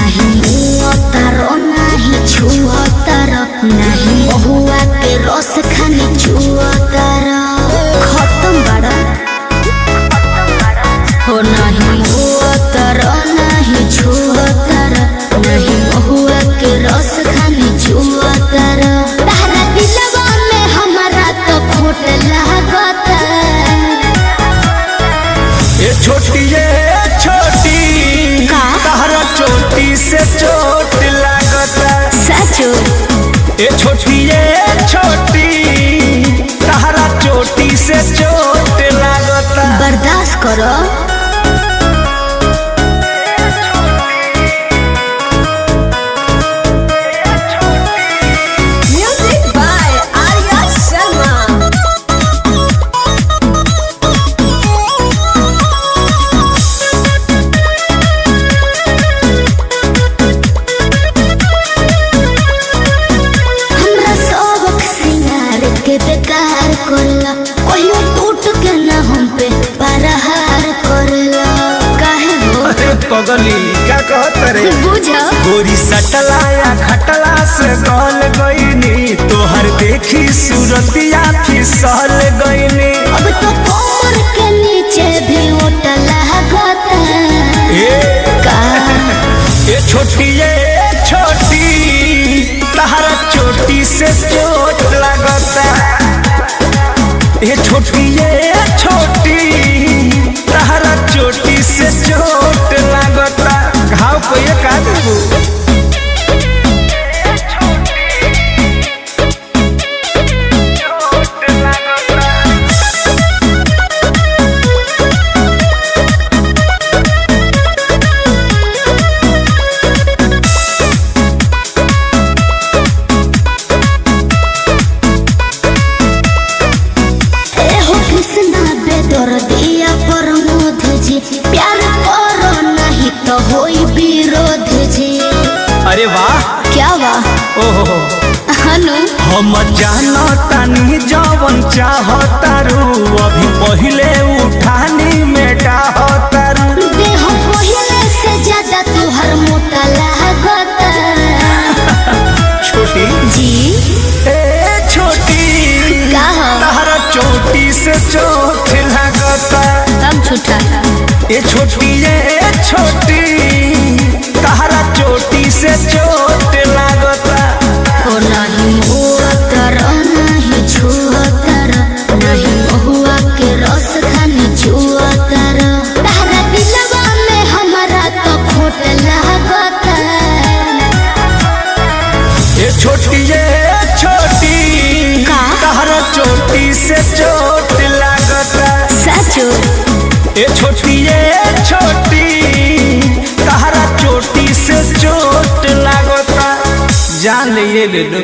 नहीं मुआतारो नहीं छुआतारो नहीं बहुआ के रस खानी छुआतारो खत्म बड़ा हो नहीं मुआतारो नहीं छुआतारो नहीं बहुआ के रस खानी छुआतारो तारा दिलवा में हमारा तो खोट लागता ये छोटी तारा चोटी से चोट लागता सचो ये छोटी तारा चोटी से चोट लागता बर्दाश्त करो म्यूजिक बाय आर्या शर्मा बेकार करला कहियो टूट के ना हम पे परहार करला काहे हो पगली क्या कहत रे बुझा गोरी सटला या खटला से गल गईनी तोहर देखी सूरतिया फिसल गईनी अब तो कमर के नीचे भी ओट लागता का ये छोटी तारा चोटी से चोट लागता ये छोटी तारा चोटी से चोट लागता घाव को ये का देबू प्यार करो नहीं तो होई विरोध जी अरे वाह क्या वाह ओहो हनु हम जानतानी जवन चाहतारू अभी पहिले उठानी में डाहतारू देह पहिले से ज्यादा तुहर मोटा लागता छोटी जी ए छोटी तारा चोटी से चोट लागता हम छुटा ये छोटी तारा चोटी से चोट लागता ओ नहीं मुआतारो नहीं छुआतारो नहीं बहुआ के रस खानी छुआतारो तारा दिलवा में हमारा तो खोट लागता ये छोटी तारा चोटी से चोट लागता सचो ये छोटी तारा चोटी से चोट लागता जान ले लो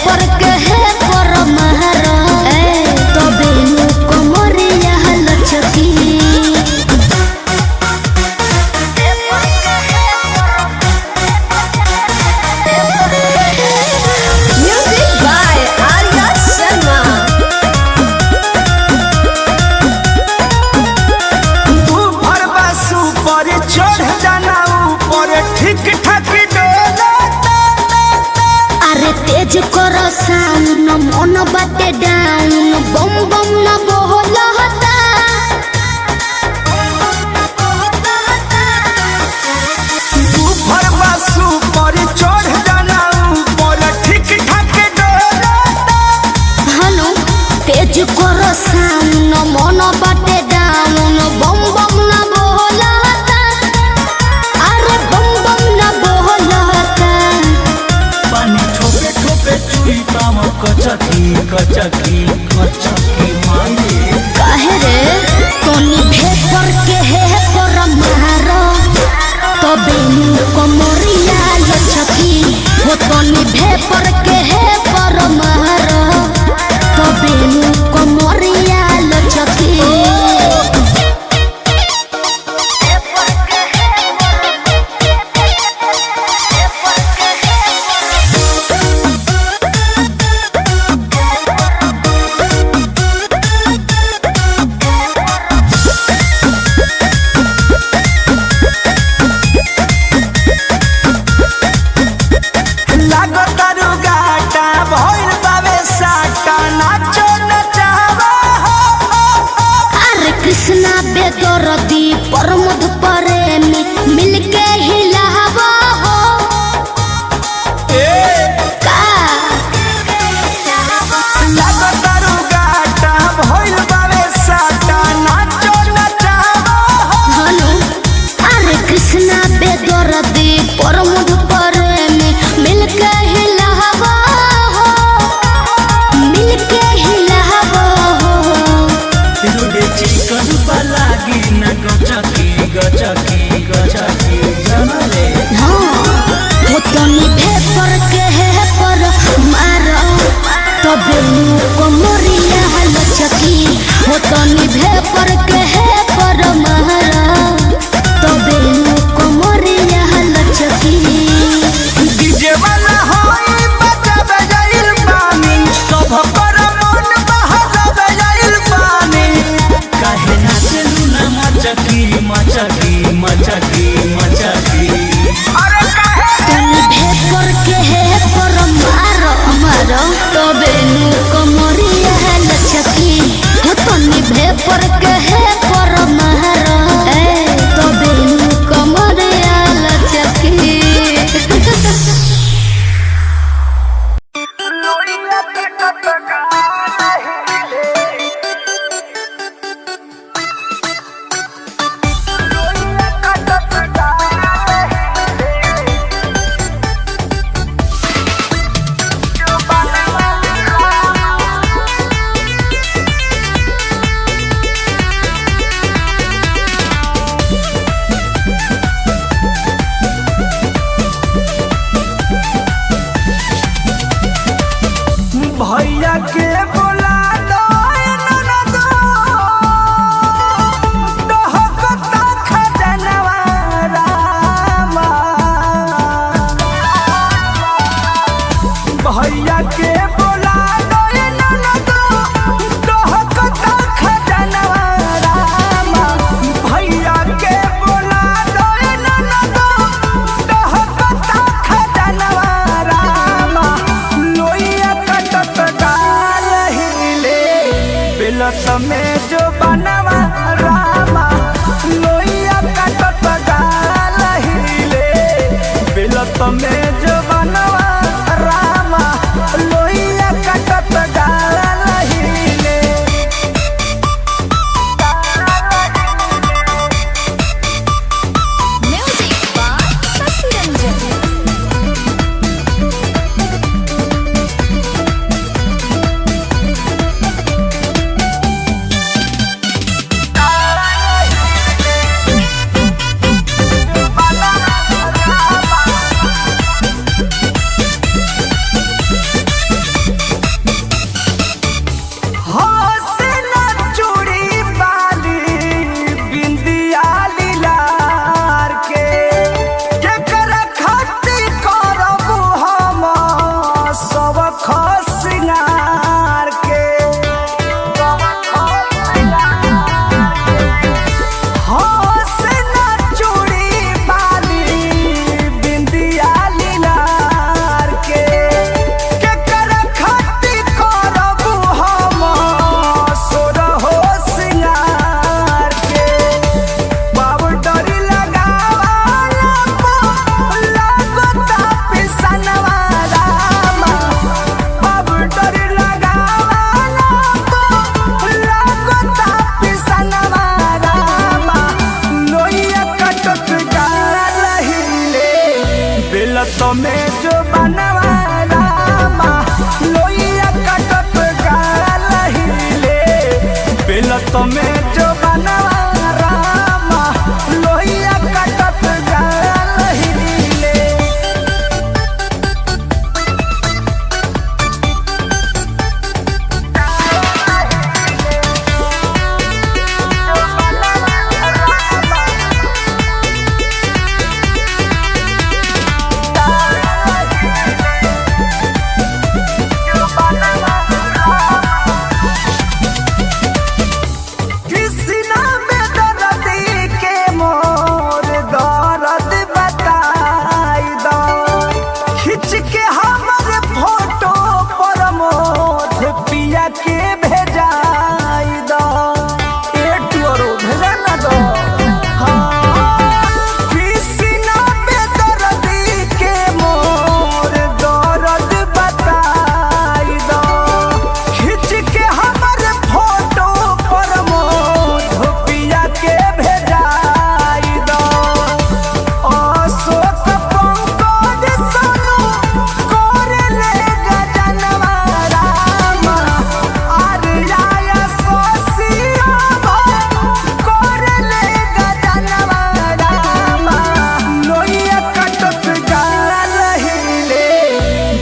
पर के है पर महरा तो बेनु कोमरिया लचकी म्यूजिक बाय आर्या शर्मा ऊपर बसु पर चढ़ जाना ऊपर ठीक ठाक डोला अरे तेज करो साउंड मन बाटे डाउन बम बम ना बोलता ऊपर बसु पर चढ़ जाना ऊपर ठीक ठाक कचकी कचकी कचकी माये काहे रे तोनी भेपर के है पर मारो तबे कमरिया लचकी हो तोनी भेपर के है पर मारो तबे कमरिया लचकी कृष्णा बेदरदी प्रमोद प्रेमी मिलके हिलावा हो का लागतारू गाटा भइल बावे साटा नाचो नचावा हनु अरे कृष्णा बेदरदी प्रमोद प्रेमी मिलके हिलावा हो मिलके हिलावा हो रुडे चिकन लागी न गचकी गचकी गचकी जनले हो तनी भेपर के है पर मारो तबे कमरिया लचकी हो तनी भेपर के है पर मारो तबे कमरिया लचकी डीजे वाला होई बजाबे जाइल पानी सब पर मन बहावे जाइल पानी काहे नाचलू ना मचकी मचकी मचकी मचकी अरे काहे तनी भेपर के है पर मारो मारो तबे कमरिया लचकी हो तनी भेपर के है पर मारो तबे कमरिया लचकी भैया के बोला दो ननदो डहकता खजनवा रामा भैया के बोला दो ननदो डहकता खजनवा रामा भैया के बोला दो ननदो डहकता खजनवा रामा लोइया कटत गाल हिले बिलस में जो बनवा रामा लोइया कटत गाल हिले बिलस में जो बनवा रामा लोइया कटत गाल हिले म्यूजिक बाय शशि रंजन बेलत में जो बनवा रामा लोहिया कटत जाल हिले।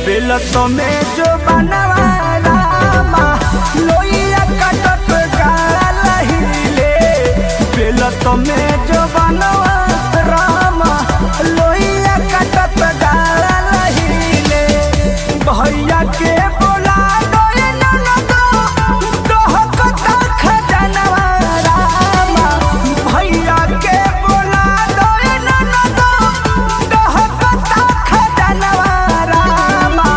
बेलत में जो बनवा रामा लोहिया कटत जाल हिले। बेलत में जो बनवा रामा लोहिया कटत जाल हिले। भैया के बोला दोए ननदो डहकता खजनवा रामा। भैया के बोला दोए ननदो डहकता खजनवा रामा।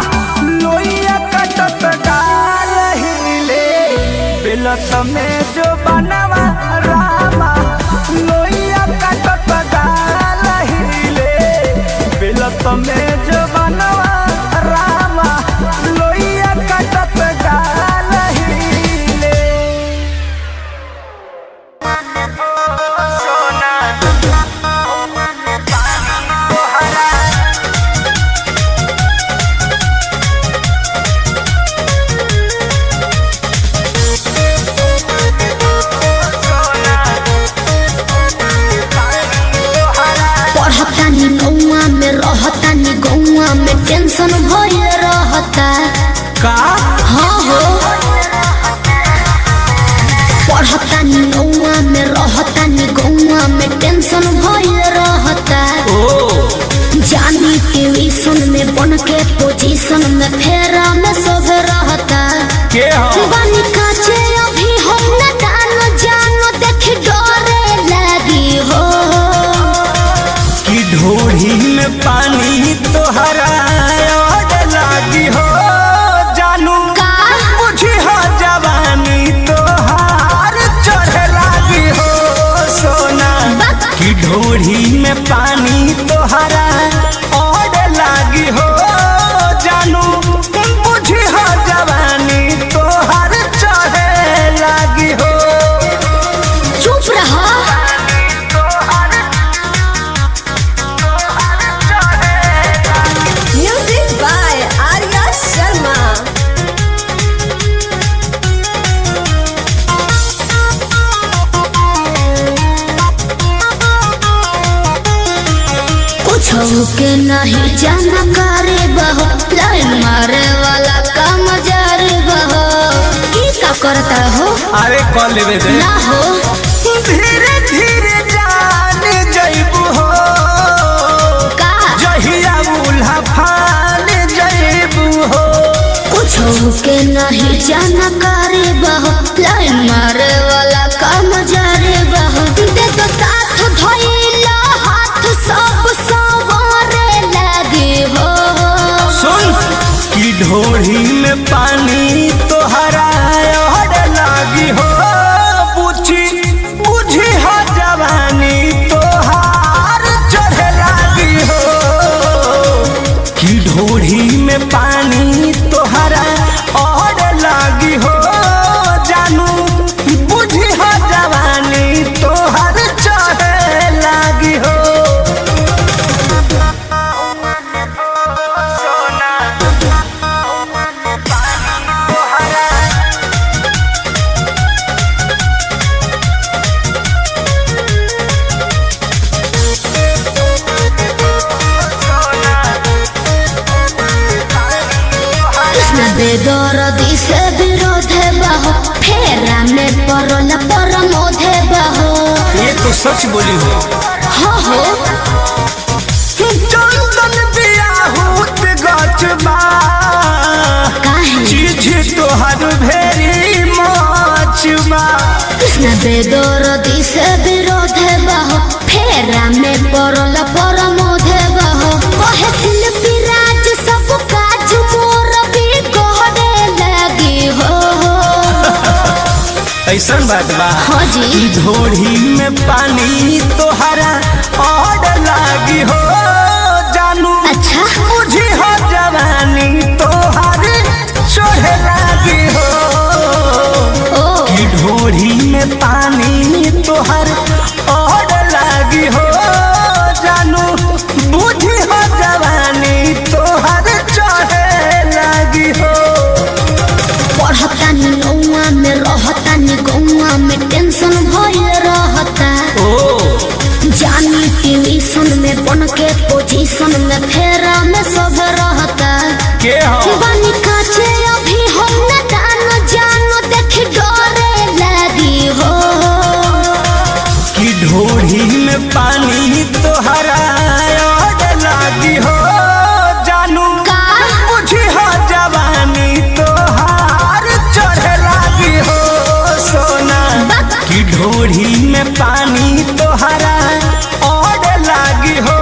लोहिया कटत जाल हिले। बेलत में जो बनवा रामा लोहिया कटत जाल हिले। बेलत में जो बनवा रामा लोहिया कटत जाल हिले। सोना तोहरा पढ़तानी नौआ में रहतानी गौआ में टेंशन भइल रहता। का हाँ हो पढ़तानी नौआ में रहतानी गौआ में टेंशन भइल रहता। जानी ट्यूशन में बन के पोजीशन में फेरा में सब रहता। के हो बानी काचे अभी हम न जानो देख डरे लगी हो। कि ढोढ़ी में पानी तोहरा और लागी हो जानू का बुझी हो जवानी तोहार चढ़े लागी हो सोना। कि ढोढ़ी में पानी तोहरा और लागी हो जानू बुझी हो जवानी तोहार चढ़े लागी हो। चुप रहा Music by Arya Sharma. कुछ के नहीं जाना करे बहो लाइन मारे वाला काम जारे बहो। की का करता हो अरे कॉल लेवे दे ना हो धीरे धीरे जान जइबू हो। का जहिया उल्हा फान जइबू हो। कुछ के नहीं जाना करे बहो लाइन मारे वाला काम जारे बहो। दे तो साथ धइला हाथ सब सवारे लगे हो। सुन कि ढोढ़ी में पानी तोहरा और लागी हो बुझी बुझी हो जवानी तोहार चढ़े लागी हो। कि ढोढ़ी में पानी तोहरा और लागी हो जानू बुझी हो जवानी तोहार चढ़े लागी हो। सोना बेदर्दी से विरोध बहो फेरा में परल परमोध बहो। ये तो सच बोली हो। हो चंदन बियाहूत गचबा काहे चीज तोहर भेरी मचबा। कृष्ण बेदर्दी से विरोध बहो फेरा में परल परमोध बहो। कहे शिल्पी राज सब काज मोर भी कहरे लगी हो। ऐसन बात बा। हाँ जी ढोढ़ी में पानी तोहरा और लागी हो जानू। अच्छा मुझे हो जवानी तोहर चढ़े लागी हो। ढोढ़ी में पानी तोहर और लागी हो जानू। मुझे हो जवानी तोहर चढ़े लागी हो। पढ़तानी नौआ में रहतानी गौआ में टेंशन भइल रहता। जानी ट्यूशन में बन के पोजीशन में फेरा में सब रहता। के हो बानी काचे अभी हम न दान जानो देख डरे लगी हो। कि ढोढ़ी में पानी तोहरा और लागी हो जानू। का मुझे हो जवानी तोहार चढ़े लागी हो सोना। कि ढोढ़ी में पानी तोहरा और लागी हो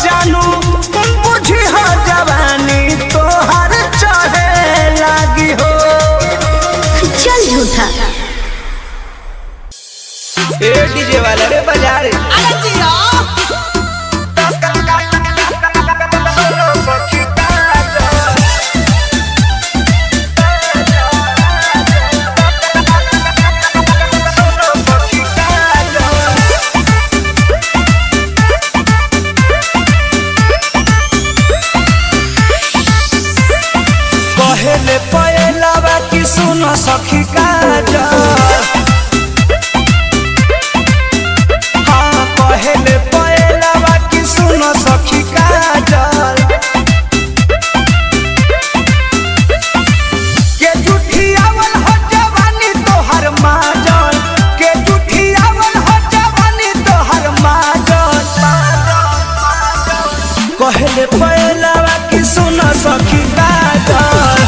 जानू। मुझे हो जवानी तोहार चढ़े लागी हो। चल झूठा ए डीजे वाला रे बजा रे। पहले पहला की सुनो सखी काजल। हाँ पहले पहला की सुनो सखी काजल। के जुठियावल हो जवानी तोहर माजल। के जुठियावल हो जवानी तोहर माजल। पहले पहला की सुनो सखी काजल।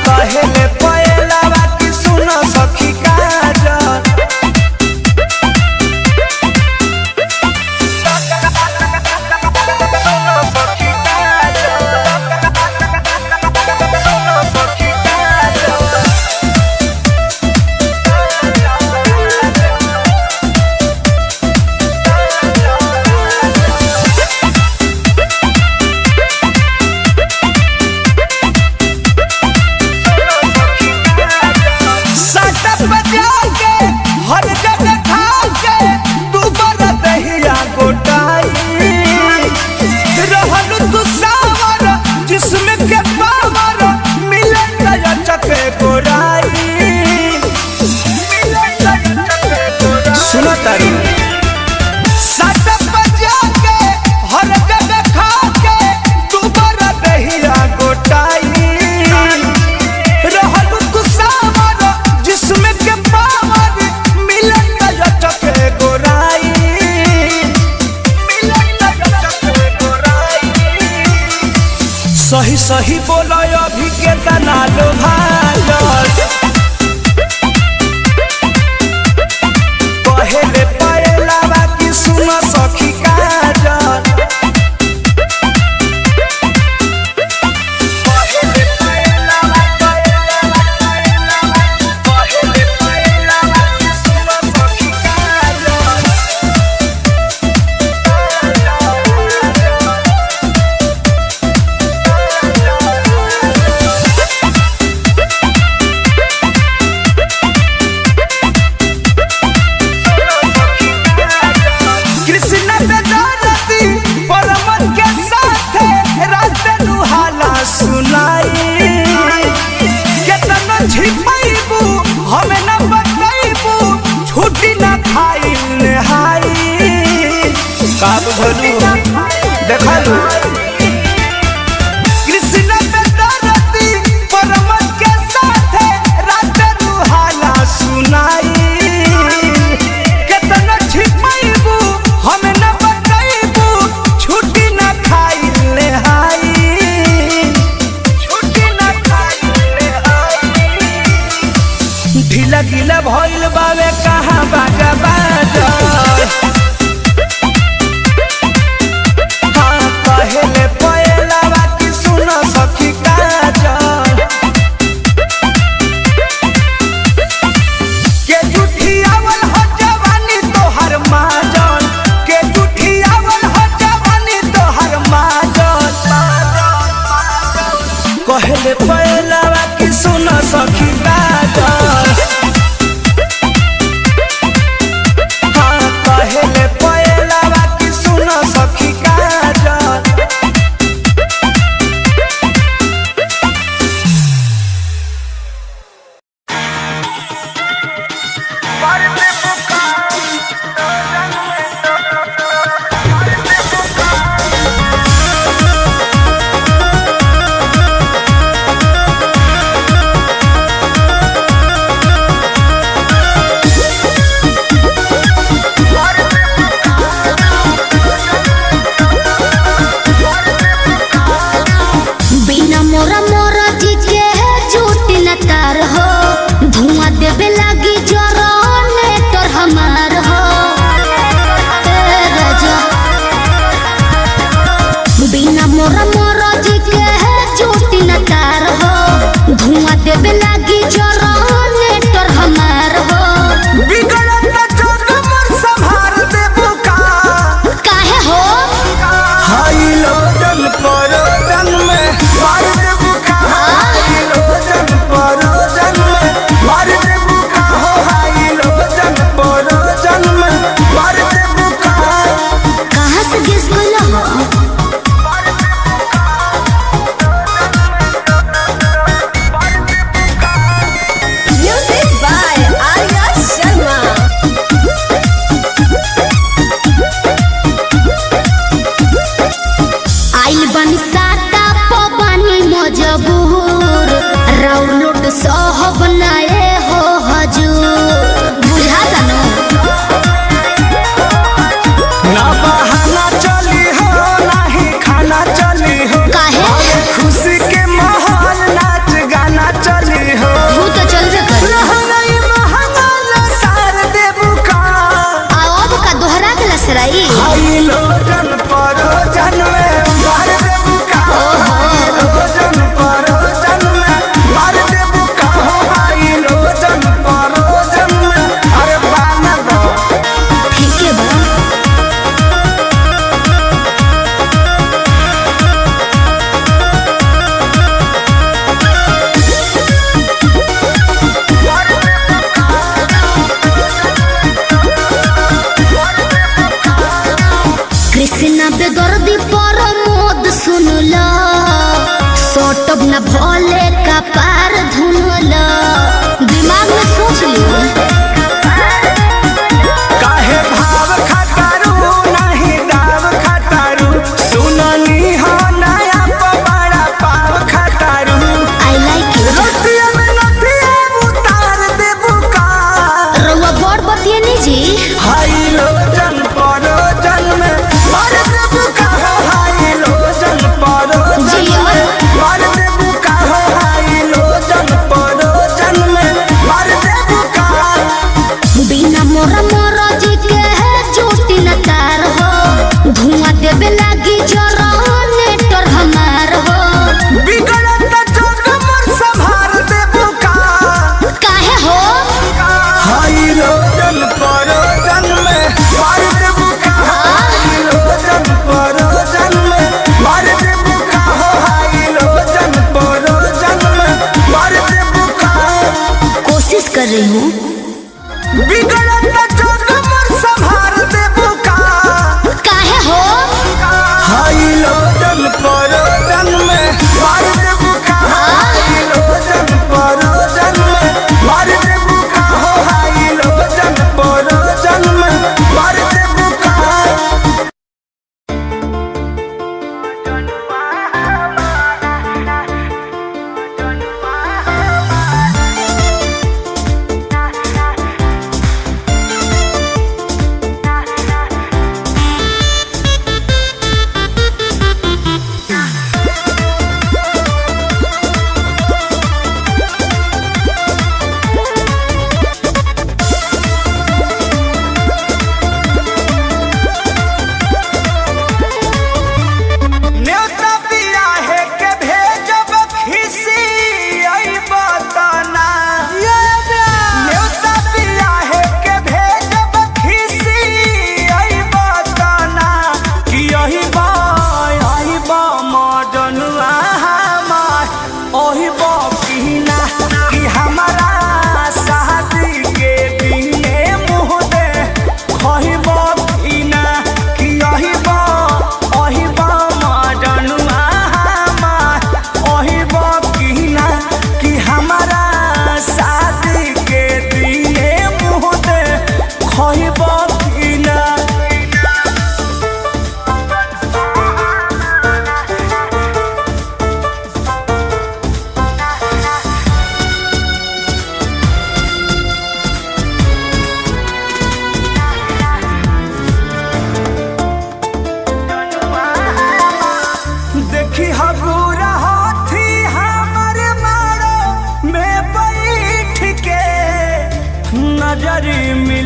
पहले पहला की सुनो सखी काजल। सटक बजा के हर जगह खा के तू बड़ा दहिया गोटाई। रहल तू सावर जिसमें के पावर मिले नया चके गोराई। सुनो तारू सटक बजा के हर जगह खा के तू बड़ा दहिया गोटाई। रहल तू सावर जिसमें के पावर मिले नया चके गोराई। सही सही बोलो अभी के तना लो भाजल। पहले पहला की सुनो सखी काजल। पहले पहला की सुनो सखी काजल। कृष्ण बेदर्दी परमन के साथ रास्ते लुहाला सुनाई। केतना छिपाइबू हमें न बताइबू छुट्टी न खाई नहाई। का बुझलू देखलू कहले पहलावा कि सुन सखी काजल, हाँ कहले पहलावा कि सुन सखी काजल। बिना मोरा मोरा जी के झूठ न तार हो, धुआं देवे लगी जरने तोर हमार हो। ए राजा बिना मोरा मोरा जी के झूठ न तार हो, धुआं देवे लगी जरने तोर हमार हो। बिगड़त जग मोर संभार देबू का, काहे हो हाई लोजन परोजन में मार देबू का, हाई लोजन परोजन में मार देबू का हो, हाई लोजन परोजन में मार देबू का। कहाँ से गेस कोइला हो? Music by Arya Sharma. आइल बनी साता पवानी मजबूर, राउर लोट सहब नाए हो हजूर। बुझा जानो ना बहाना चली हो नाही खाना चली हो, काहे? खुशी के माहौल नाच गाना चली हो। तू तो चलबे कर। लहंगाई महंगा सार देबू का, अब का दोहरा के लसराई। हाई लोजन परोजन में मार देबू का, हाई लोजन परोजन में मार देबू का हो, हाई लोजन परोजन में। अरे बाना दो ठीक है बा। कृष्णा बेदर्दी पर मोद सुनला, सोटब न भोले का पार धुनला। दिमाग में सोच लियो। काहे भाव खटारू नहीं दाव खटारू, सुननी हो नया पवाड़ा पाव खटारू। I like it. रतिया में नथिया उतार देबू का, रउआ बड़ बतिए नी जी। हाई लोजन परोजन में मार देबू का हो, हाई लोजन परोजन जिया। में मार देबू का हो, हाई लोजन परोजन में मार देबू का। बिना मोरा मोरा जी के झूठ न तार हो, धुआं देवे लगी जरने तोर हमार हो। बिगड़त जग मोर संभार देबू का, काहे हो हाई लोजन परोजन में मार देबू का, हाई लोजन परोजन में मार देबू का हो, हाई लोजन परोजन में मार देबू का। कोशिश कर रही हूँ। बिगड़त जग मोर संभार देबू का, काहे हो हाई लोजन परोजन में मार देबू का, हाई लोजन परोजन में मार देबू का हो, हाई लोजन परोजन में मार देबू का।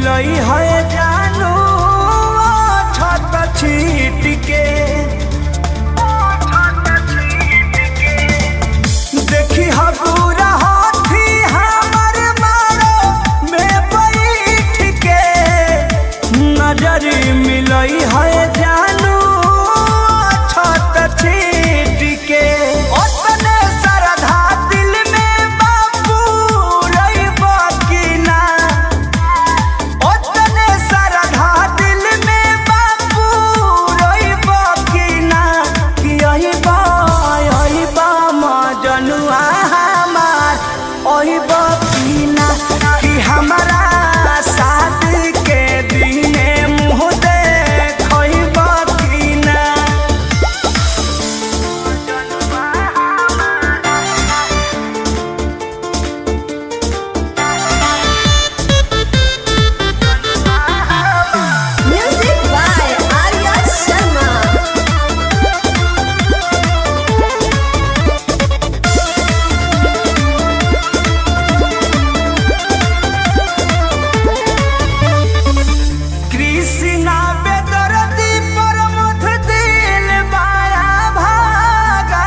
मिलई है जानू छत छीट के देखी हबूरा हाथी हमर मारो में बैठ के नजर मिलई है जानू छत छीट के ओतने सरधा दिल में बापू रही बकीना ओतने सरधा दिल में बापू रही बकीना कि यही बा मजनुआ हमार ओही बकीना कि हमारा शादी के दिने मुँह देखई बकीना Music by Arya Sharma. Krishna बेदर्दी परमथ दिल बाया भागा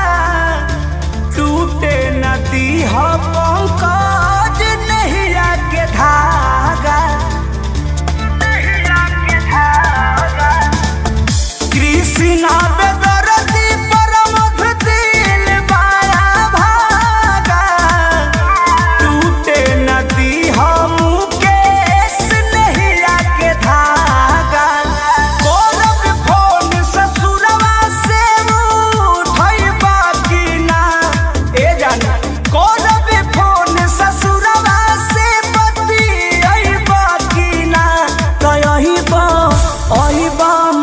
टूटे नदी हो पंकज नैया के धागा कृष्णा बेदर्दी परमथ दिल बाया भागा टूटे नदी हो मुकेश नैया के धागा कोरब फोन ससुरवा से उठई बकीना ए जान कोरब फोन ससुरवा से बतियई बकीना तो यही बा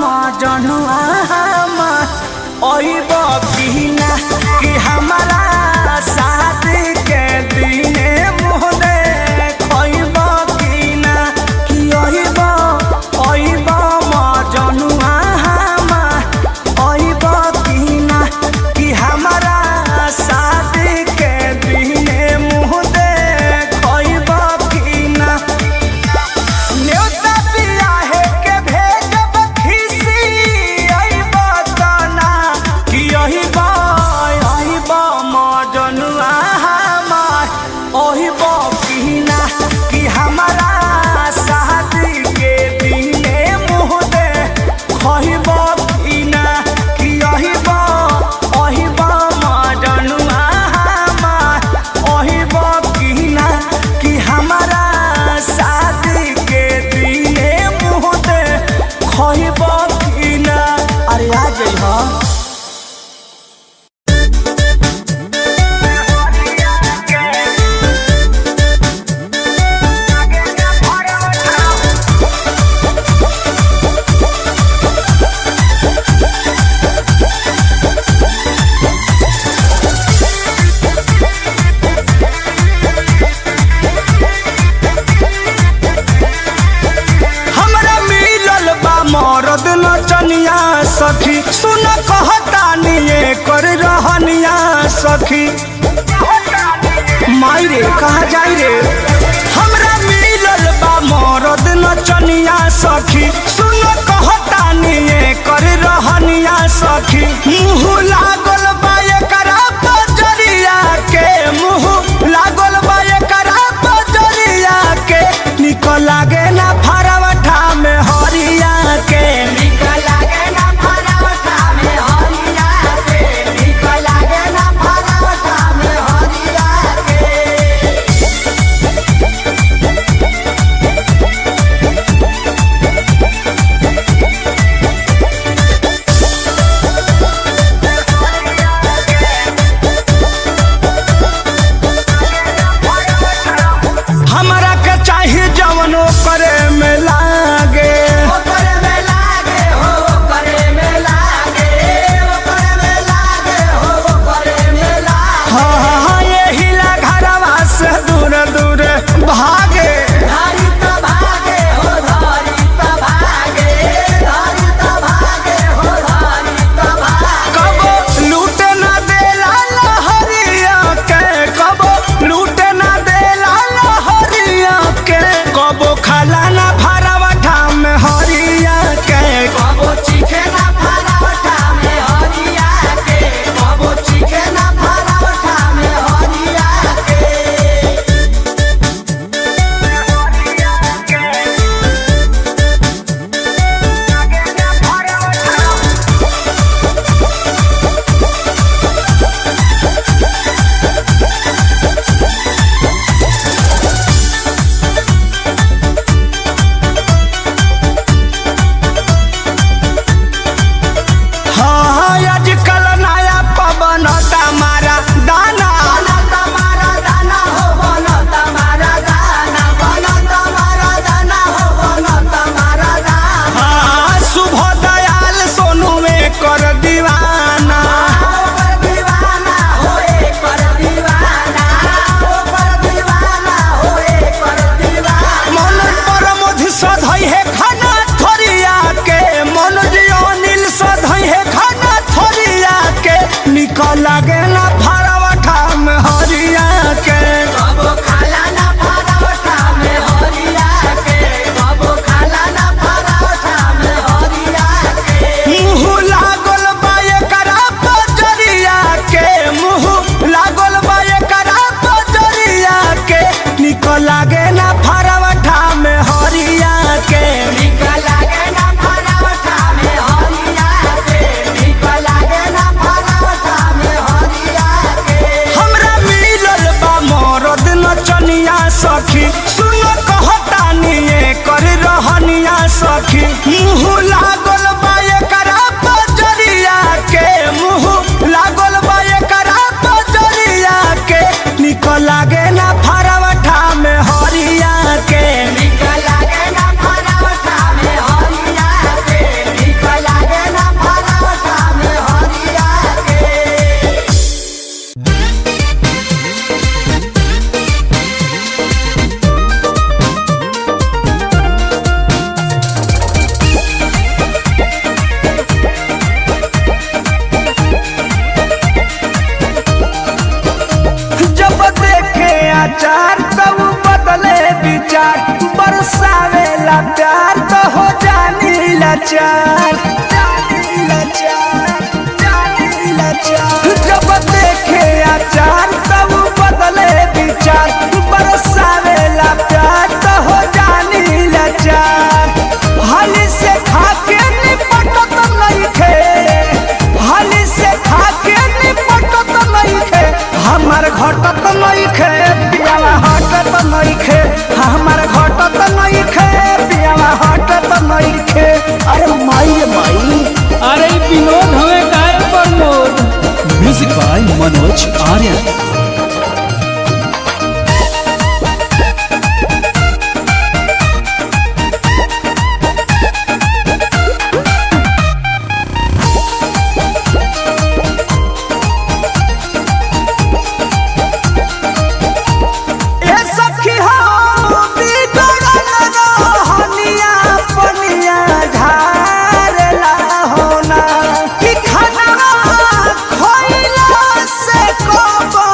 मजनुआ हमार ओही बकीना कि हमारा शादी के दिने मुँह देखई बकीना कि यही बा मजनुआ हमार ओही बकीना कि हमारा शादी के दिने मुँह देखई बकीना न्योता बियाहे के भेजब खिसी अइब तना कि यही बा मजनुआ हमार ओही बकीना कि हमारा शादी के दिने मुँह देखई बकीना कि यही बा मजनुआ हमार ओही बकीना कि हमारा शादी के दिने मुँह देखई बकीना अरे आ जइहा हमरा मिलल बा मरद नचनिया सखी सुन कहतानी कर रहनिया सखी माई रे कहाँ जाई रे हमरा मिलल बा मरद नचनिया सखी सुन कहतानी कर रहनिया सखी मुँह लागल बा एकरा बजरिया के मुँह लागल बा एकरा बजरिया के निकल लागे ना फरवठा में हरिया के निकल लागे ना फरवठा में हरिया के निकल लागे ना फरवठा में हरिया के ना फरवठा में हरिया के बाबू खाला ना पराठा में हरिया के बाबू खाला ना पराठा में हरिया के मुँह लागल बा एकरा बजरिया के मुँह लागल बा एकरा बजरिया के निक लागे ना फरवठा में हरिया के निक लागे ना पराठा में हरिया के निक लागे ना पराठा में हरिया के हमरा मिलल बा मरद नचनिया सखी सुन कहतानी कर रहनिया सखी मुँह लागल बा एकरा बजरिया के मुँह लागल बा एकरा बजरिया के निक लागे ना फरवठा में हरिया के निक लागे ना पराठा में हरिया के निक लागे ना पराठा में हरिया के जब देखे आचार तब बदले विचार बरसावेला प्यार तो हो जानी लाचार जानी लाचार जानी लाचार जब देखे आचार तब बदले विचार बरसावेला प्यार तो हो जानी लाचार हाली से खाके निपटत नइखे हाली से खाके निपटत नइखे हमार घटत नइखे पियावा हटत नइखे हमार घटत नइखे पियावा हटत नइखे अरे माई रे माई अरे ई विनोद हमें काय प्रमोद। Music by Manoj Aryan. ए सखी हो बिगड़ल रहनिया पनिया ढारला होना कि खाना खइला से कबो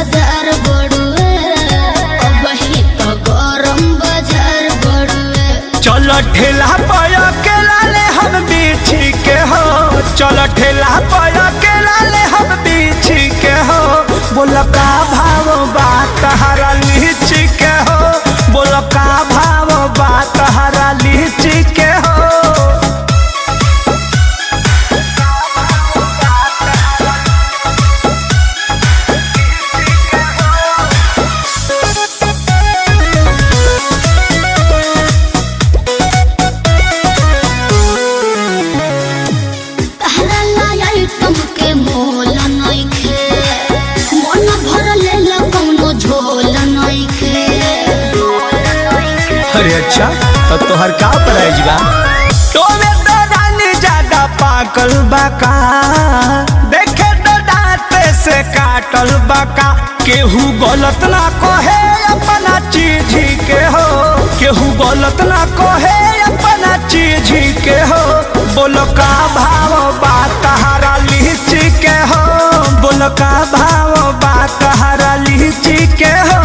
रसदार बड़ुए वही तो गरम बाजार बड़ुए। चल ठेला पाया के लाले हम बीछी के हो, चल ठेला पाया के लाले हम बीछी के हो। बोल का भाव बात हरा लीची के हो, बोल का भाव बात हरा लीची के हो। अरे अच्छा तो तोहर का प्राइज बा? तोमे तो रानी ज्यादा पाकल बाका, देखे तो दांत से काटल बाका। केहू गलत ना कहे अपना चीज के हो, केहू गलत ना कहे अपना चीज के हो। बोलो का भाव बात हरा लीची के हो, बोलो का भाव बात हरा लीची के हो।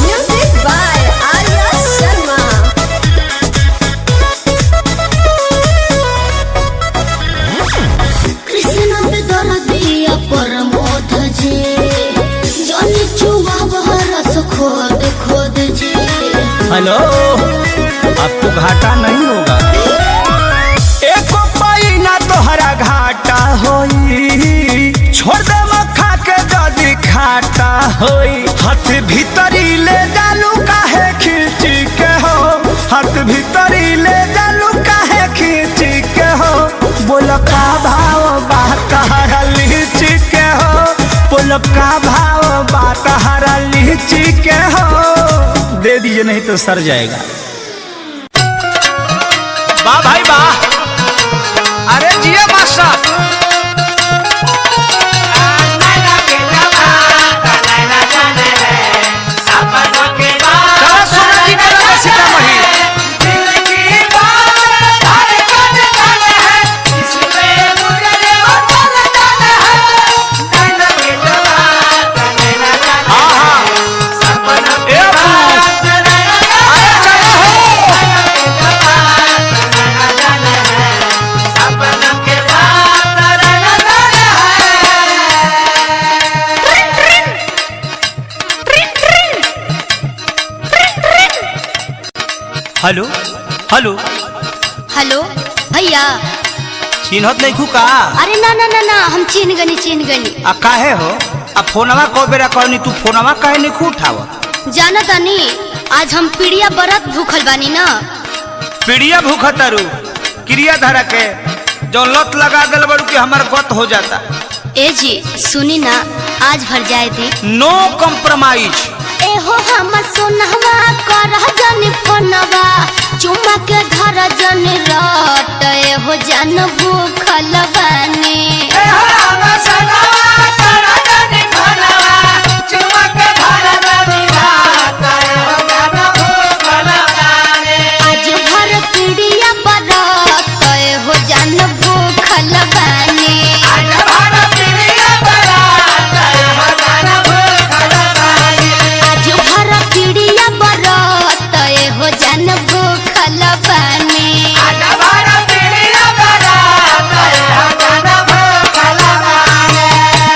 Music by Arya Sharma. Krishna पे दर्दिया परमोध जी जनी चुआ बरस खोद खोद जी। हेलो, आपको घाटा नहीं होगा, एको पाई ना तोहरा घाटा होई। छोड़ दे मखा के जदी खाटा होई। हाथ भीतरी ले जालू काहे खींची के हो, हाथ भीतरी ले जालू काहे खींची के हो। बोल का भाव बात हरा लीची के हो, बोल का भाव बात हरा लीची के हो। दे दीजिए नहीं तो सर जाएगा। वाह भाई वाह, अरे जिया मास्टर। चलो सोना जी का लगा सीतामढ़ी। हेलो हेलो हेलो भैया, चिन्हत नहीं का? अरे ना ना ना ना, हम चिन्ह गनी। आ काहे हो? आ फोनवा को बेरा करनी, तू फोनवा काहे नहीं उठावा? जाना तानी आज हम पीड़िया बरत भूखल बानी ना। पीड़िया भूखा तारू क्रिया धारा के जो लत लगा दिल बड़ू कि हमार गत हो जाता। ए जी सुनी ना, आज भर जाए दी। नो कॉम्प्रोमाइज। एहो हम सोनहवा कर जन फोनवा, चुम्मा के धर जन रट। एहो जन भूखल बानी, आज भर पीड़िया बरत। एहो जन भूखल बानी, आज भर पीड़िया बरत। एहो जन भूखल बानी।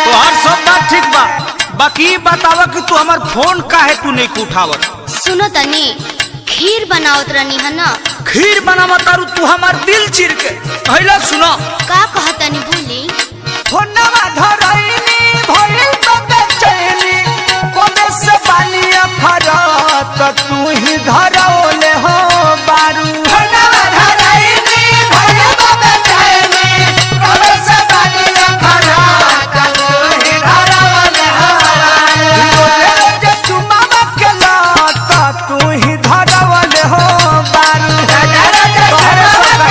तोहर सब बात ठीक बा, बाकी बतावा कि तू हमार फोन काहे तू नहीं उठावत? सुनो तनी, खीर बनावत रहनी है ना। खीर बनावा तारू तू हमार दिल चीर के। पहला सुनो का कहतनी बोली। फोनवा धरैनी भइल तो बेचैनी, कोबे से बालिया फरत तू ही धरौले हो बारू। फोनवा धरैनी भइल तो बेचैनी, कोबे से बालिया फरत तू ही धरौले हो बारू। रोजे चुमावा के लत तू ही धरौले हो बारू। तोहरे सब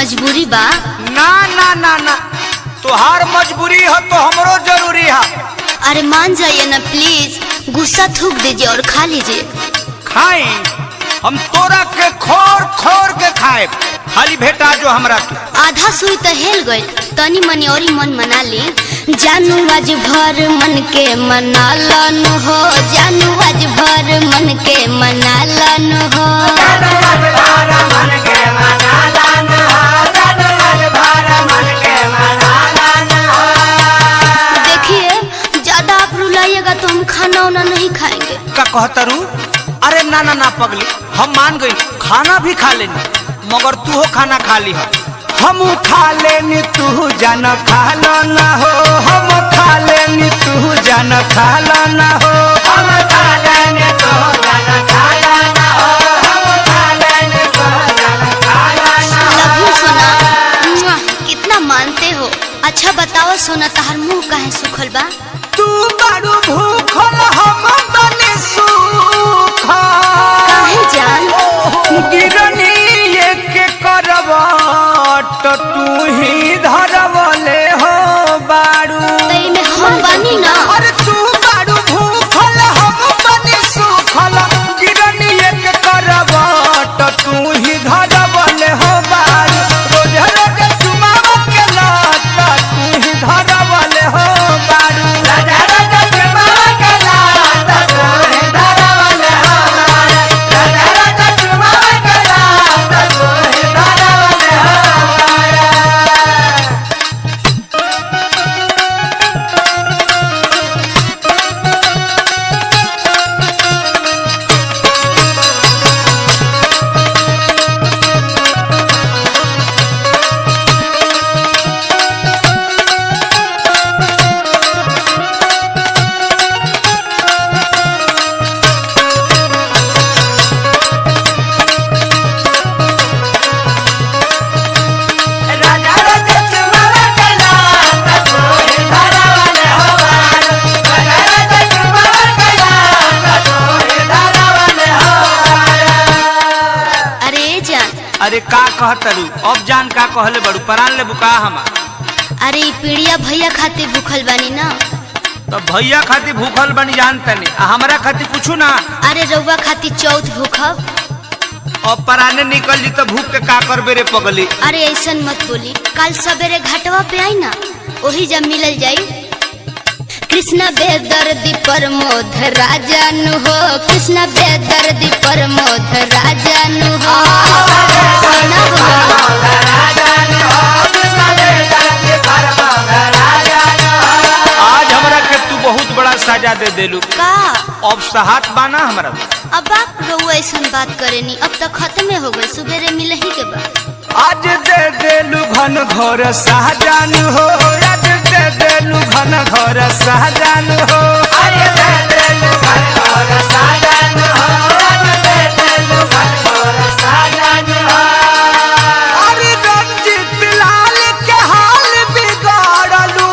मजबूरी बा। ना ना ना ना, तुहार मजबूरी है तो हमरो जरूरी है। अरे मान जाइए ना प्लीज, गुस्सा थूक दीजिए और खा लीजिए। खाए हम तोरा के खोर खोर के खाए, खाली भेटा जो हमरा के। आधा सुई तो हेल गई, तनी मनी और मन मना ली। जानू आज भर मन के मना लन हो, जानू आज भर मन के मना लन हो। देखिए ज्यादा आप रुलाइएगा तो हम खाना वाना नहीं खाएंगे। का कहतरू? अरे ना ना ना पगली, हम मान गई, खाना भी खा लेनी, मगर तू हो खाना खा ली है। हम खा लेनी तू जान खा लो ना हो, हम खा लेनी तू जान खा लो ना हो, हम खा लेनी तू जान खा लो ना हो, हम खा लेनी तू जान खा लो ना हो। लव यू सोना, मुआ, कितना मानते हो। अच्छा बताओ सोना, तहार मुंह काहे सुखल बा? तू बड़ू भूखल हम बने सूखा, काहे जान? गिरनी एक करवट तू ही धरवले हो बारू। तई में हम बानी ना। अरे तू बड़ू भूखल हम बने सूखल, गिरनी एक करवट तू ही धरवले हो बारू। रोज रोज चुमाव के लात तू ही धरवले हो बारू। अरे का कहतरू? अब जान का कहले बड़ू, परान ले बुका हम। अरे ई पीड़िया भैया खातिर भूखल बानी ना। तो भैया खातिर भूखल बनी जानते नहीं, हमरा खातिर कुछ ना। अरे रउआ खातिर चौथ भूखब। अब पराने निकल जी तो भूख के का करबे रे पगली। अरे ऐसन मत बोली, कल सवेरे घाटवा पे आई ना, वही जब मिलल जाई। कृष्णा बेदर्दी प्रमोद राजानु हो, कृष्णा बेदर्दी प्रमोद राजानु हो। सोना हो आज हमरा के तू बहुत बड़ा सजा दे देलू का? अब सहात बाना हमरा। अब आप रउआ ऐसन बात करेनी, अब तक खत्म हो गए, सुबेरे मिलही के बाद। आज दे देलू घन घोर सहजान हो, आज दे देलू घन घोर सहजान हो, आज दे देलू घन घोर सहजान हो, आज दे देलू घन घोर सहजान हो। अरे रंजीत लाल के हाल बिगाड़लू,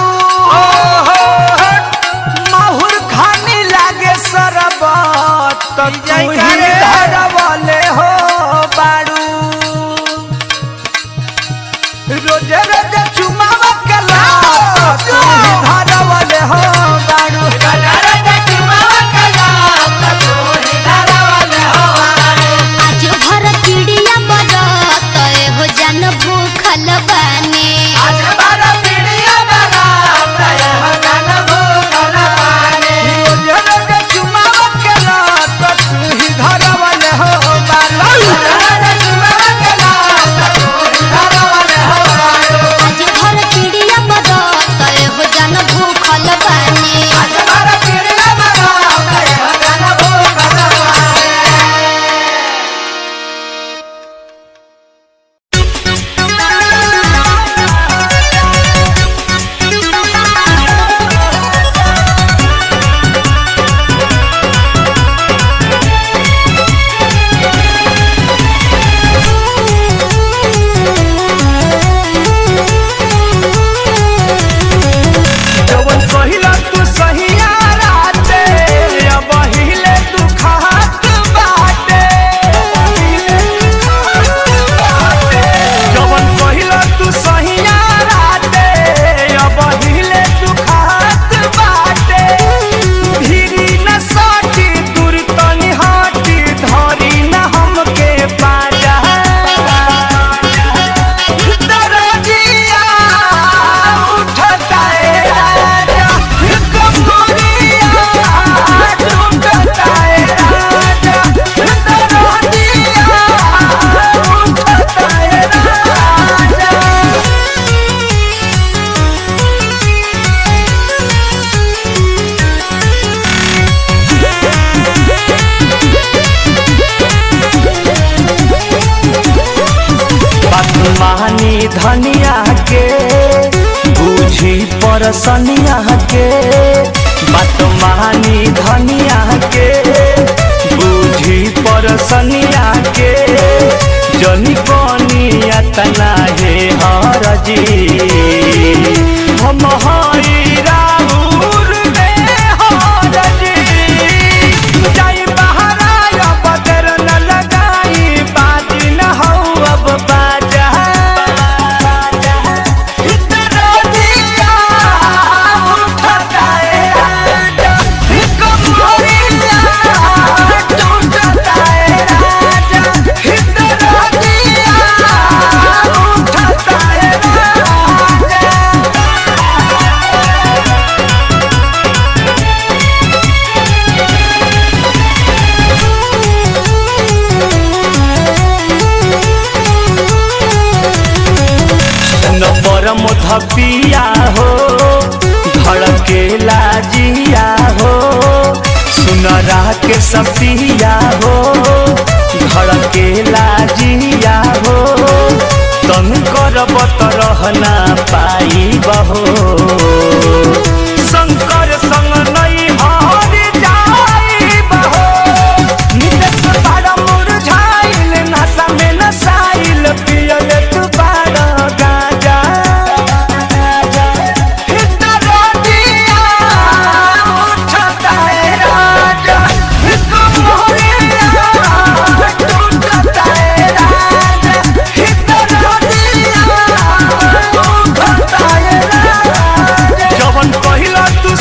माहुर खाने लागे सरबत तू ही धरवले हो बारू। रोज रोज चुमाव के लात तू ही धरवले हो बारू। रोज रोज चुमाव के लात तू ही धरवले हो बारू। आज भर पीड़िया बरत हो जान भूखल बानी। आज भर पीड़िया बरत हो जान भूखल बानी। रोज रोज चुमाव के लात तू ही धरवले हो बारू। रोज रोज चुमाव के लात तू ही धरवले हो बारू। आज भर पीड़िया बरत धनिया के बूझी परसनिया के बात मानी धनिया के बूझी परसनिया के जनी कनिया तना हे हरजी हम हई राउर में हरजी जाई बहराया बदर न लगाई बाजी न हो अब बाजा इतना दिया उठता है राजा कमरिया टूटता है राजा इतना दिया उठता है राजा। न परम धपिया हो धड़के लाजिया हो सुनरा के सपिया हो धड़के लाजिया हो तन करब त रहना पाई बहो शंकर संग नहीं हर जाई बहो नितेश बड़ा मुरझाइल नशा में नसाइल पियल तू बड़ा गाजा इतना दिया उठता है राजा कमरिया टूटता है राजा इतना दिया उठता है राजा जवन कहिला तू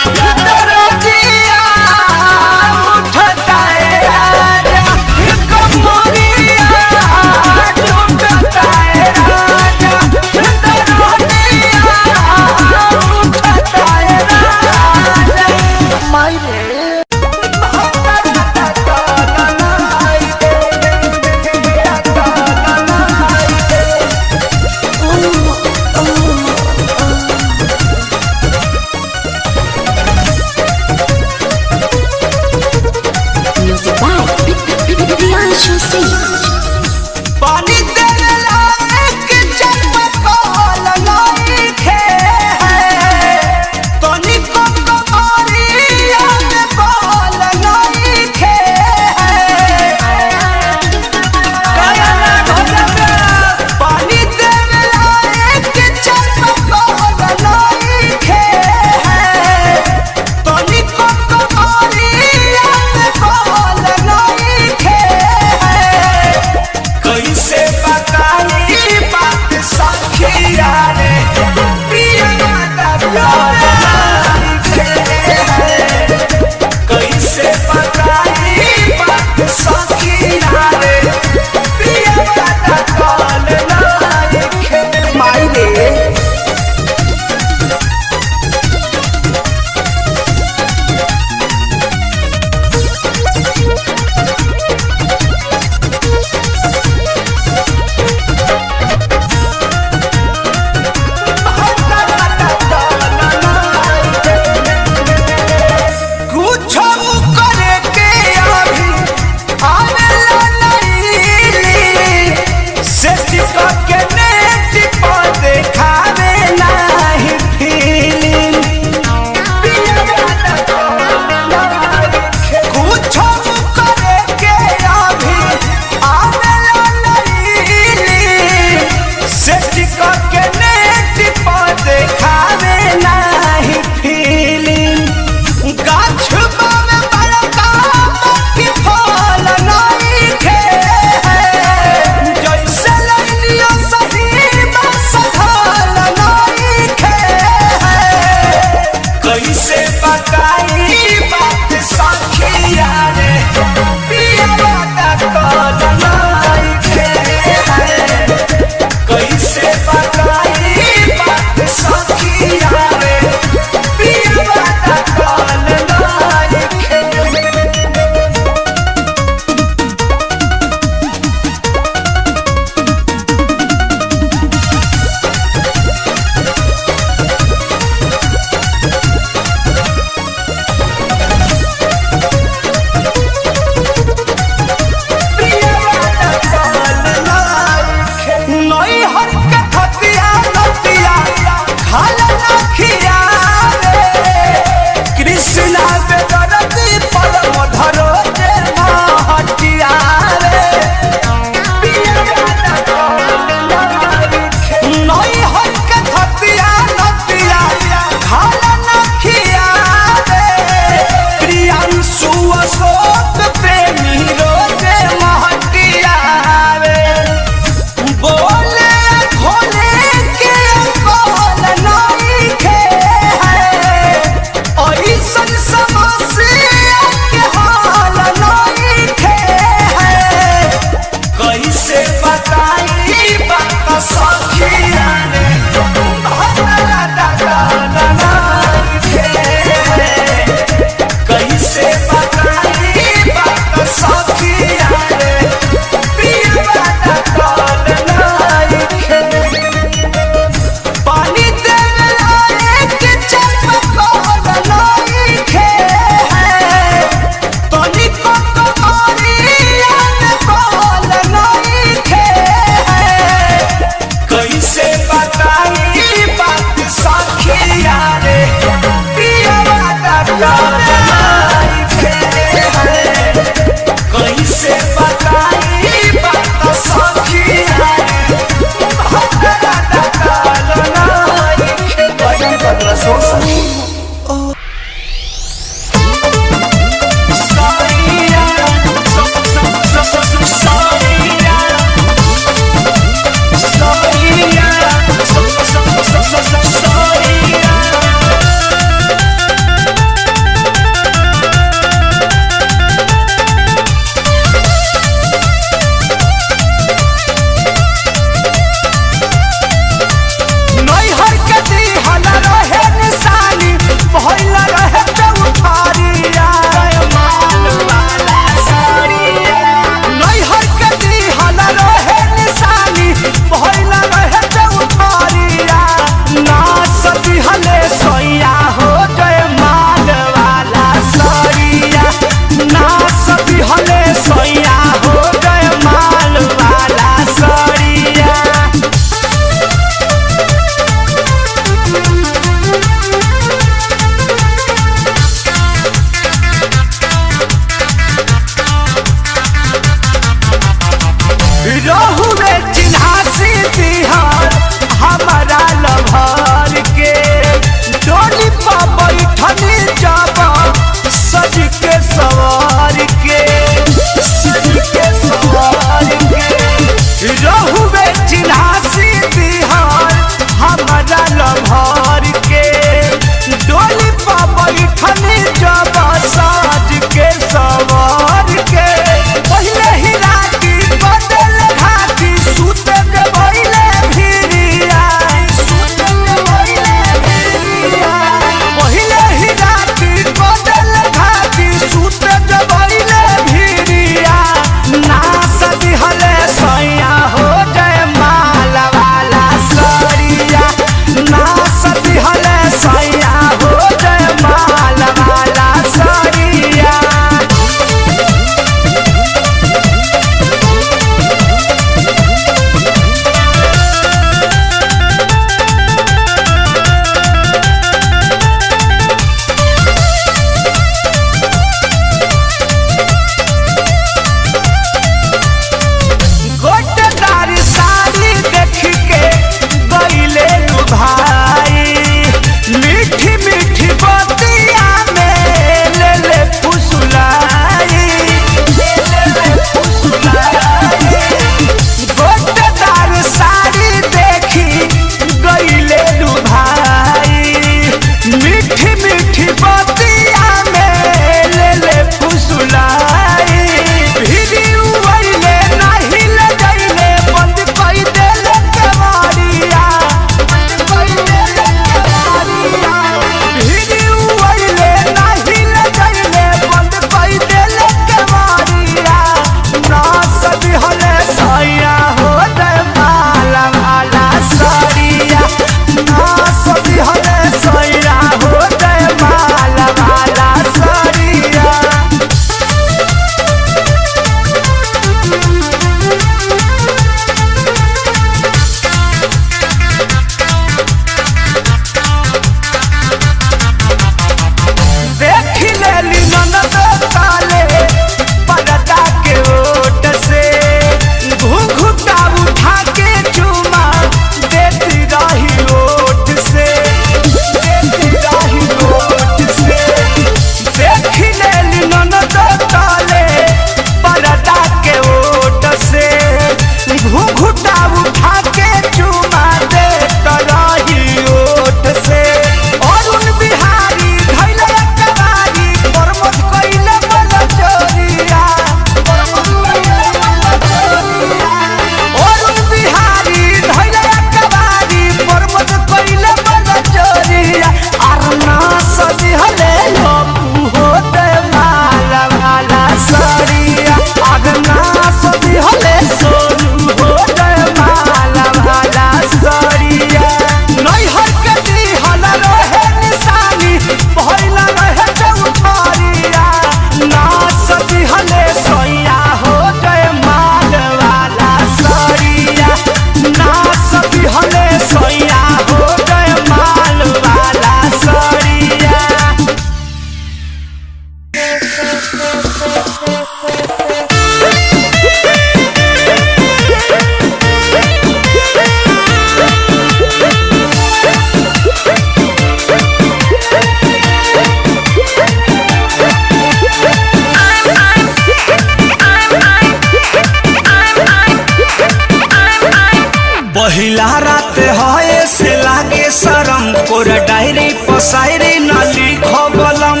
पहिला रात है से लागे शरम कोरा डायरी पसायरी न लिखबलम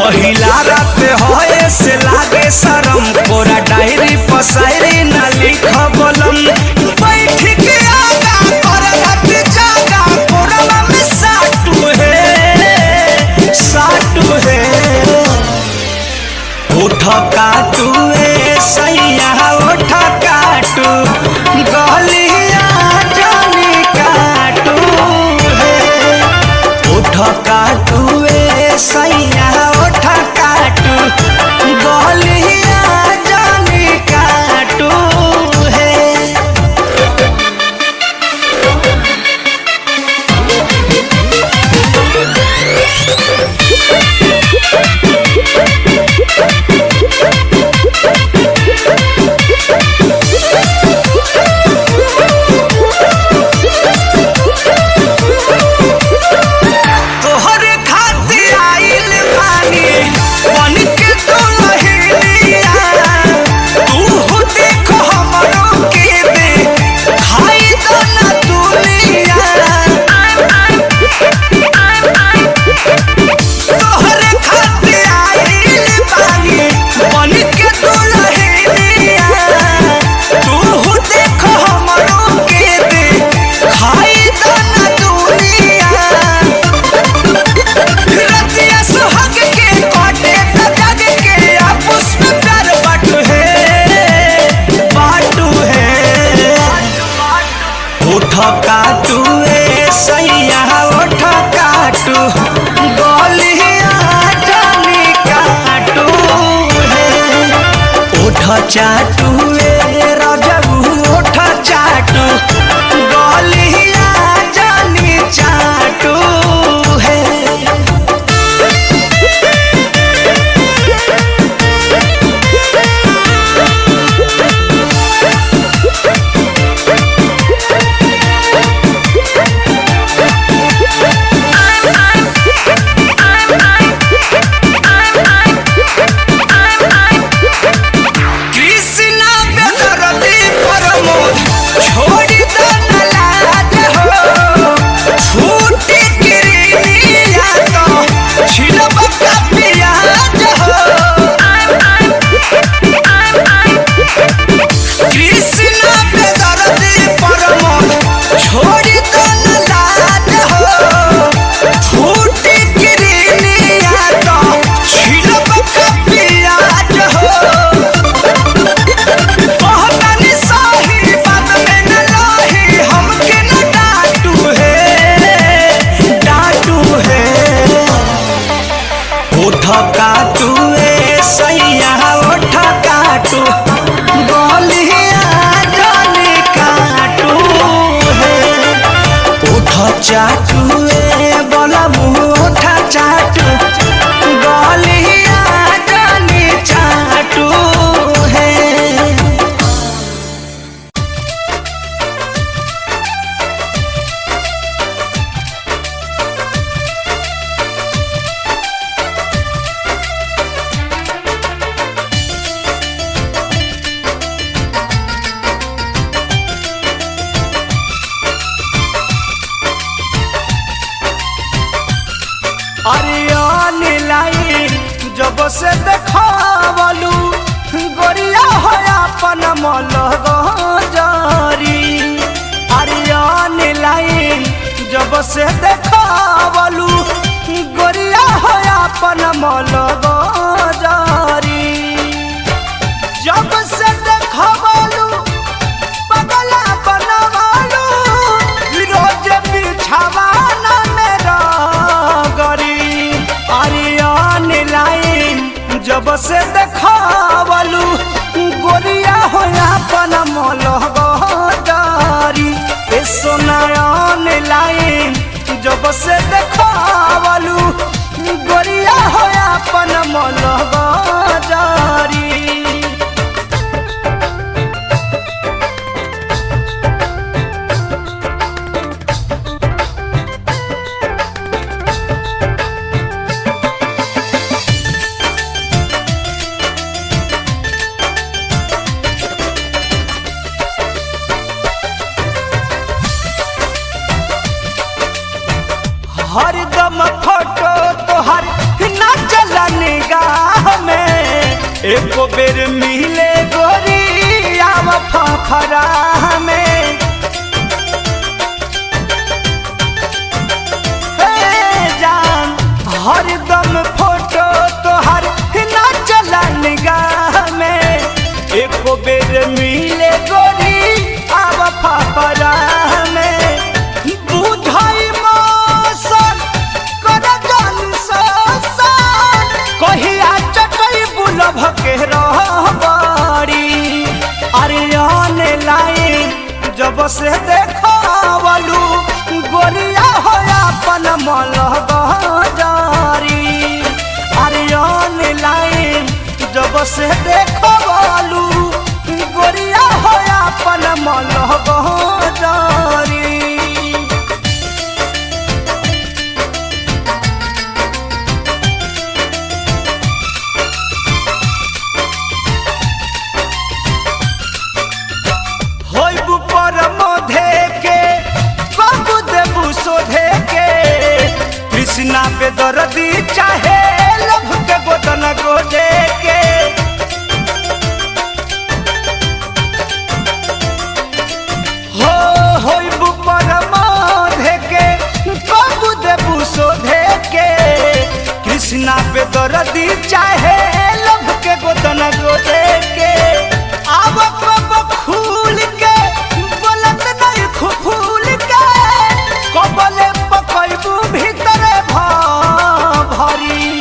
पहिला रात है से लागे शरम कोरा डायरी पसायरी न लिखबलम बैठ के आगा कर रात जागा कोरवा में साटू है उठ काटू सैया उठ काटू गलिया जानी काटू उठ काटू सैया उठ काटू गलिया जानी काटू काटू सैया उठ काटू गलिया जानी काटू उठ चाटू रजबू उठ चाटू गलिया जानी चाटू काटू सैया उठ काटू गलिया जानी काटू उठ चाटू बलबू उठ चाटू गलिया जानी चाटू अरियान लाइन जब से देखावलू गोरिया हो अपन मलग जारी अरियान लाइन जब से देखावलू गोरिया हो अपन मलग जारी जब से देखावलू पगला बनवालू रोज बिछावाना मेरा अरियान लाइन जब से देखावलू गोरिया हो अपन मलग जारी सोनायान लाइन जब से देखावलू गोरिया हो अपन मलग जारी हरदम फोटो तोहर ना चला निगाह में एको बेर मिले गोरी आव फफरा में जान हरदम फोटो तोहर ना चला निगाह में एको बेर मिले गोरी आव फफरा में बुझाई मौसम कर जान ससन कहिया चटई बुलभ के रहबड़ी अरे आने लाइन जब से देखवलू गोरिया हो अपन मलह जारी अरे आने लाइन जब से देखवलू गोरिया हो अपन मलह जारी होइबू पर मोधे के बाबू देबू सोधे के कृष्णा पे दर्दी चाहे लभ के गोदन गोदे के होइबू पर मोधे के बाबू देबू सोधे के कृष्णा पे दर्दी चाहे लभ के गोदन गोदे के आब कब फूल के बोलत नहीं फूल के कबले पकैबू भीतर भरी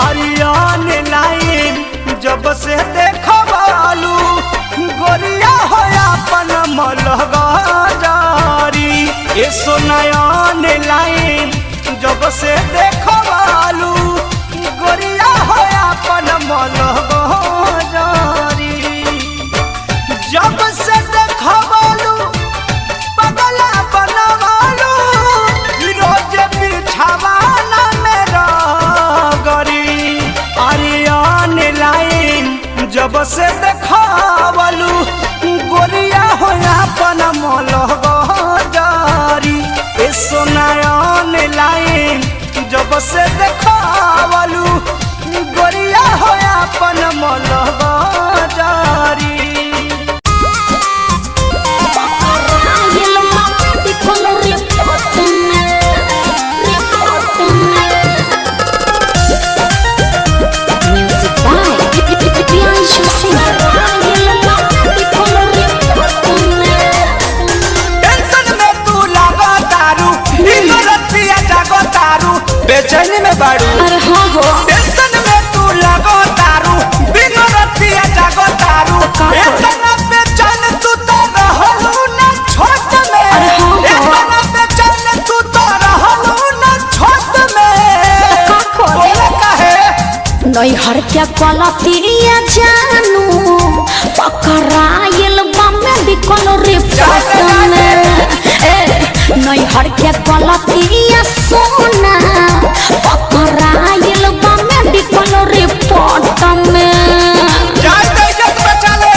अरियान लाइन जब से देखवालू गोरिया हो अपन मलह जारी ए सोनयान लाइन जब से देखवालू गोरिया हो अपन मलह जारी जब से देखवालू पगला बनवालू रोज बिछावाना मेरा गरी अरियान लाइन जब से देखवालू गोरिया हो अपन मलह जारी ए सोनायान लाइन जब से देखवालू गोरिया हो अपन मलह जारी बेचैनी में बाड़ू अरे हाँ हो टेंशन में तू लगो तारू बिनो रतिया जागो तारू इतना बेचैन तू तो रहलू ना छोट में इतना बेचैन तू तो रहलू ना छोट में बोले काहे नैहर के पलतिया जानू पकड़ाइल मेडिकल रिपोर्ट में नैहर के पलतिया सोना पकड़ाइल मेडिकल रिपोर्ट में जान दे इज्जत बचा ले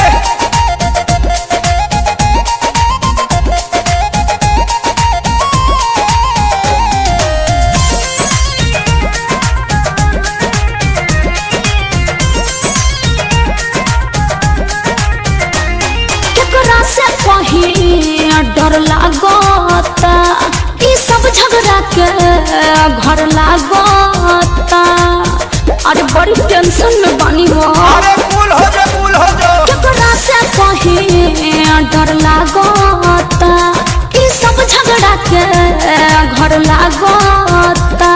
केकरा से कहीं डर लागता ई सब झगड़ा के घर लागता अरे बड़ी टेंशन में बानी हो अरे कूल हो जा केकरा से कहीं डर लागता ई सब झगड़ा के घर लागता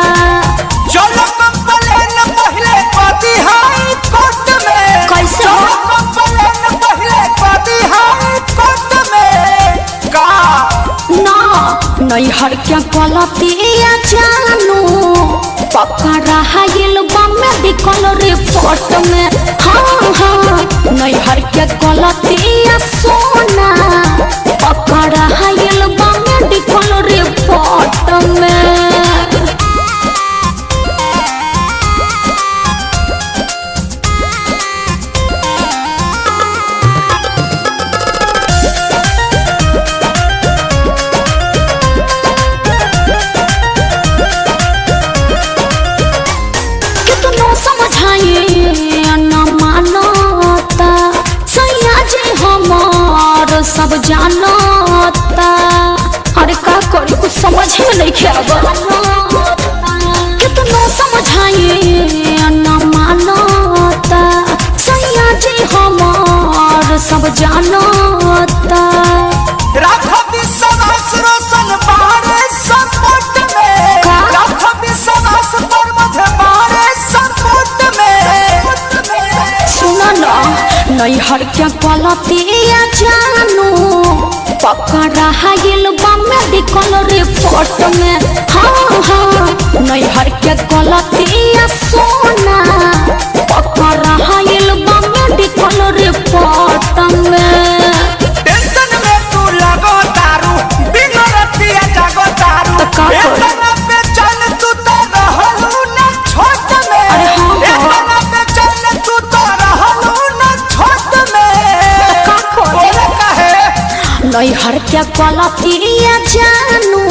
चलो कंप्लेन पहले पाती हाई कोर्ट में कैसे चलो कंप्लेन पहले पाती हाई कोर्ट में का ना नैहर के पलतिया जानू पकड़ाइल मेडिकल रिपोर्ट में हाँ हाँ नैहर के पलतिया सोना पकड़ाइल मेडिकल रिपोर्ट में जानता। अरे का करी कुछ समझ में नहीं खेबा, कितना समझाइए न मानता। सैया जी हमार सब जानता। राखो विश्वास रोशन बारे सपोर्ट में, राखो विश्वास पर मुझे बारे सपोर्ट में। सुनो ना नैहर के पलतिया जानू पकड़ा हाइल बा मेडिकल रिपोर्ट में। हाँ हाँ नैहर के पलतिया सोना पकड़ा हाइल बा मेडिकल रिपोर्ट में। टेंशन में तू लगो दारू बिन रतिया जागो दारू। तो का करी? इतना बेचैन तू तो रहलू ना छोट में। अरे हाँ हाँ। इतना बेचैन तू तो रहलू ना छोट में। का करी? बोले काहे? नैहर के पलतिया जानू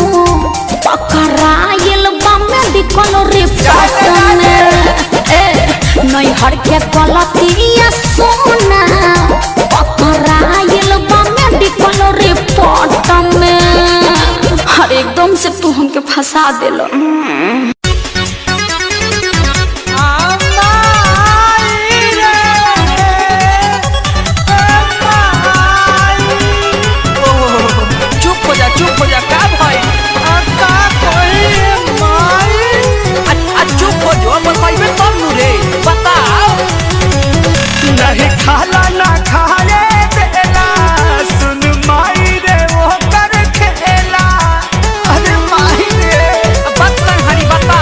पकड़ाइल बा मेडिकल रिपोर्ट में। नैहर के पलतिया सोना पकड़ाइल बा मेडिकल रिपोर्ट में। हर एकदम से तू हमके फंसा देलो। चुप हो जा का भाई चुप हो जो अपन भाई में तब नु रे बताओ। नहीं खाला ना खाए बेला सुन माई रे वो कर खेला। अरे माई रे बता हरी बता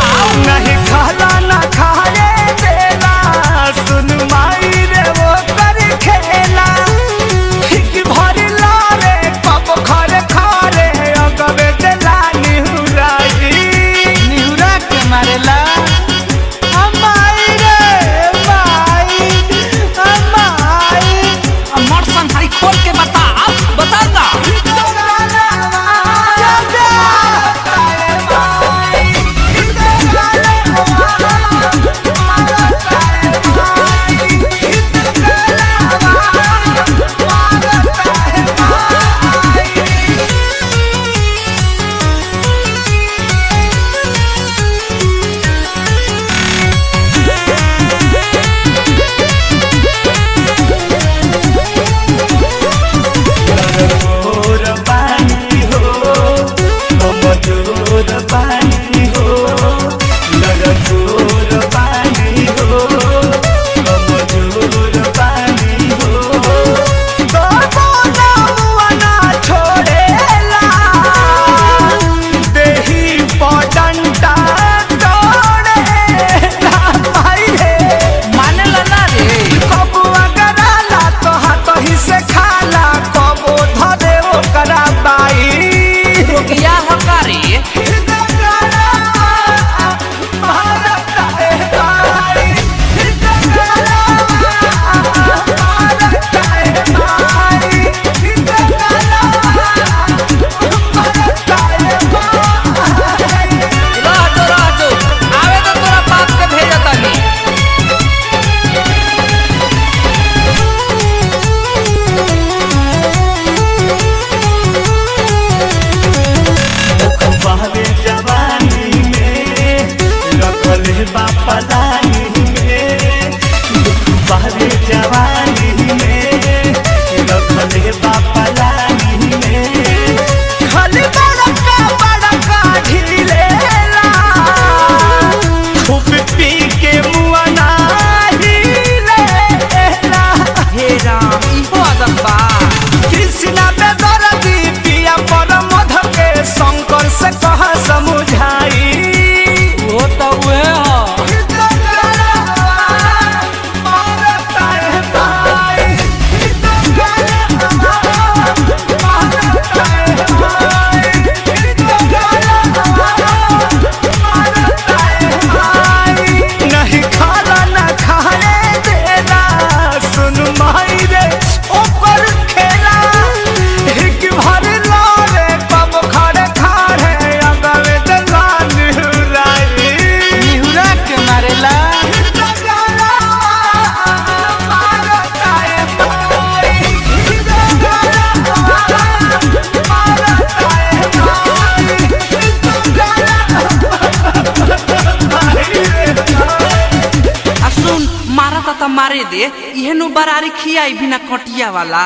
तो मारे दे इहेनु बरारी खियाई बिना कटिया वाला।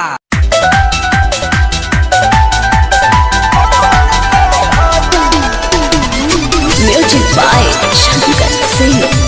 Music by Shankar Singh.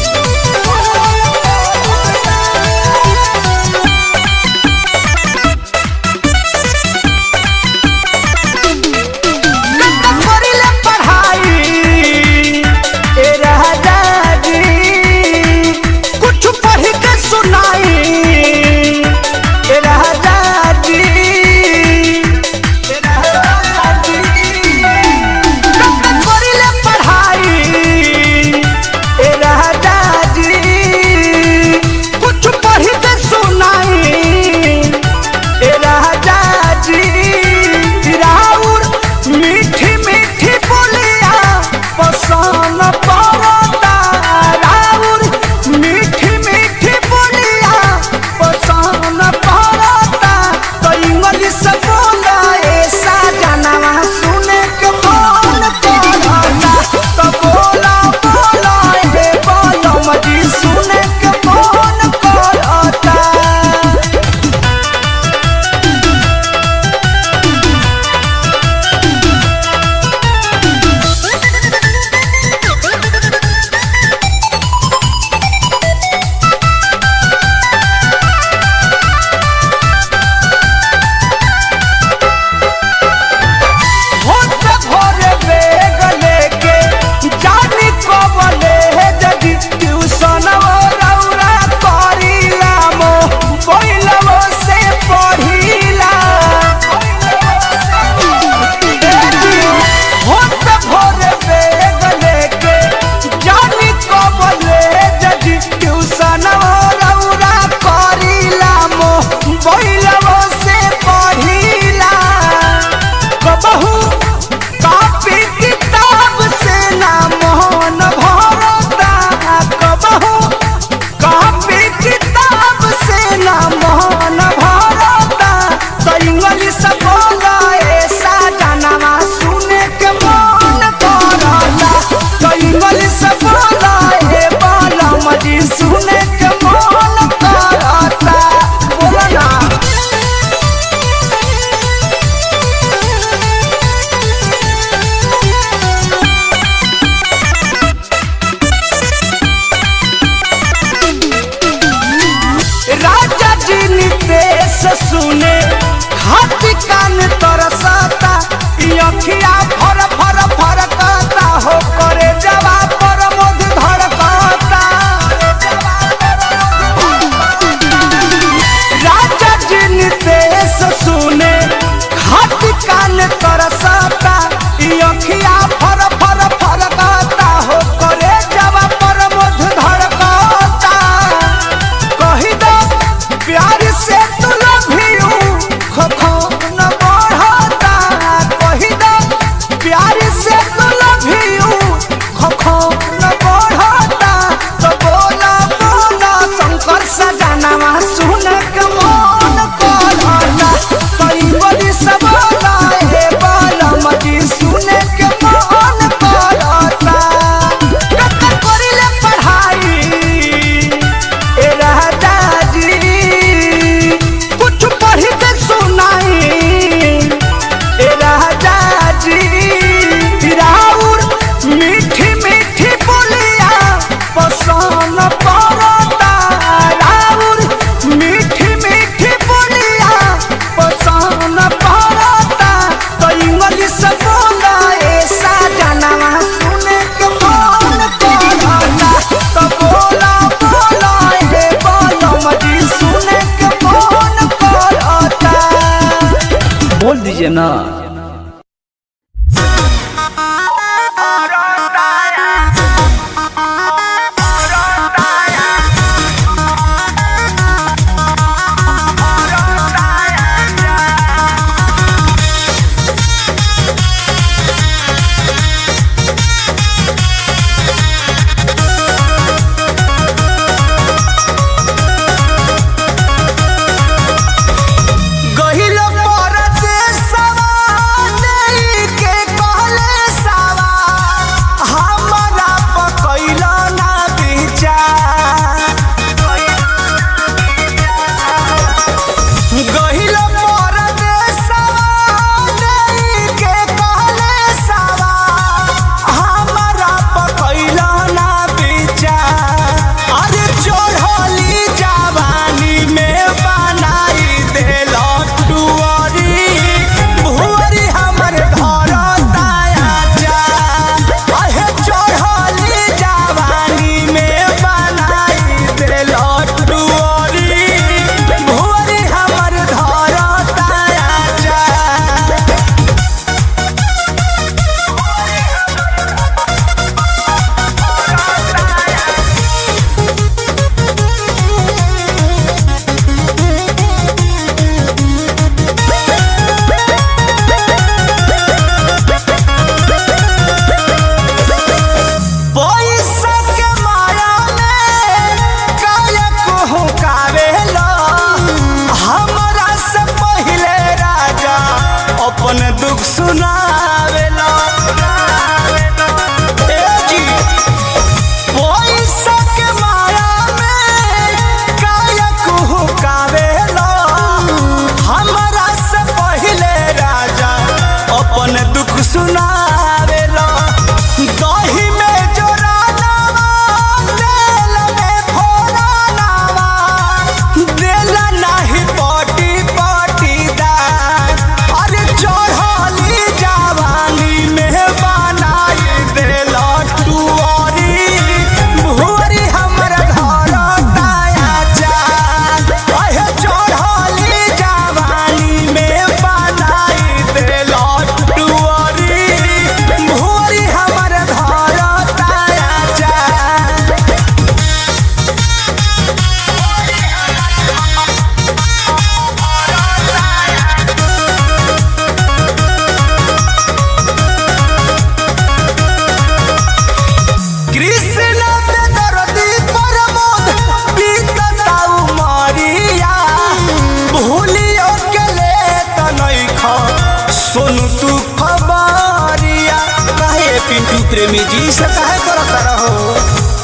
प्रेमी जी से काहे करत रहो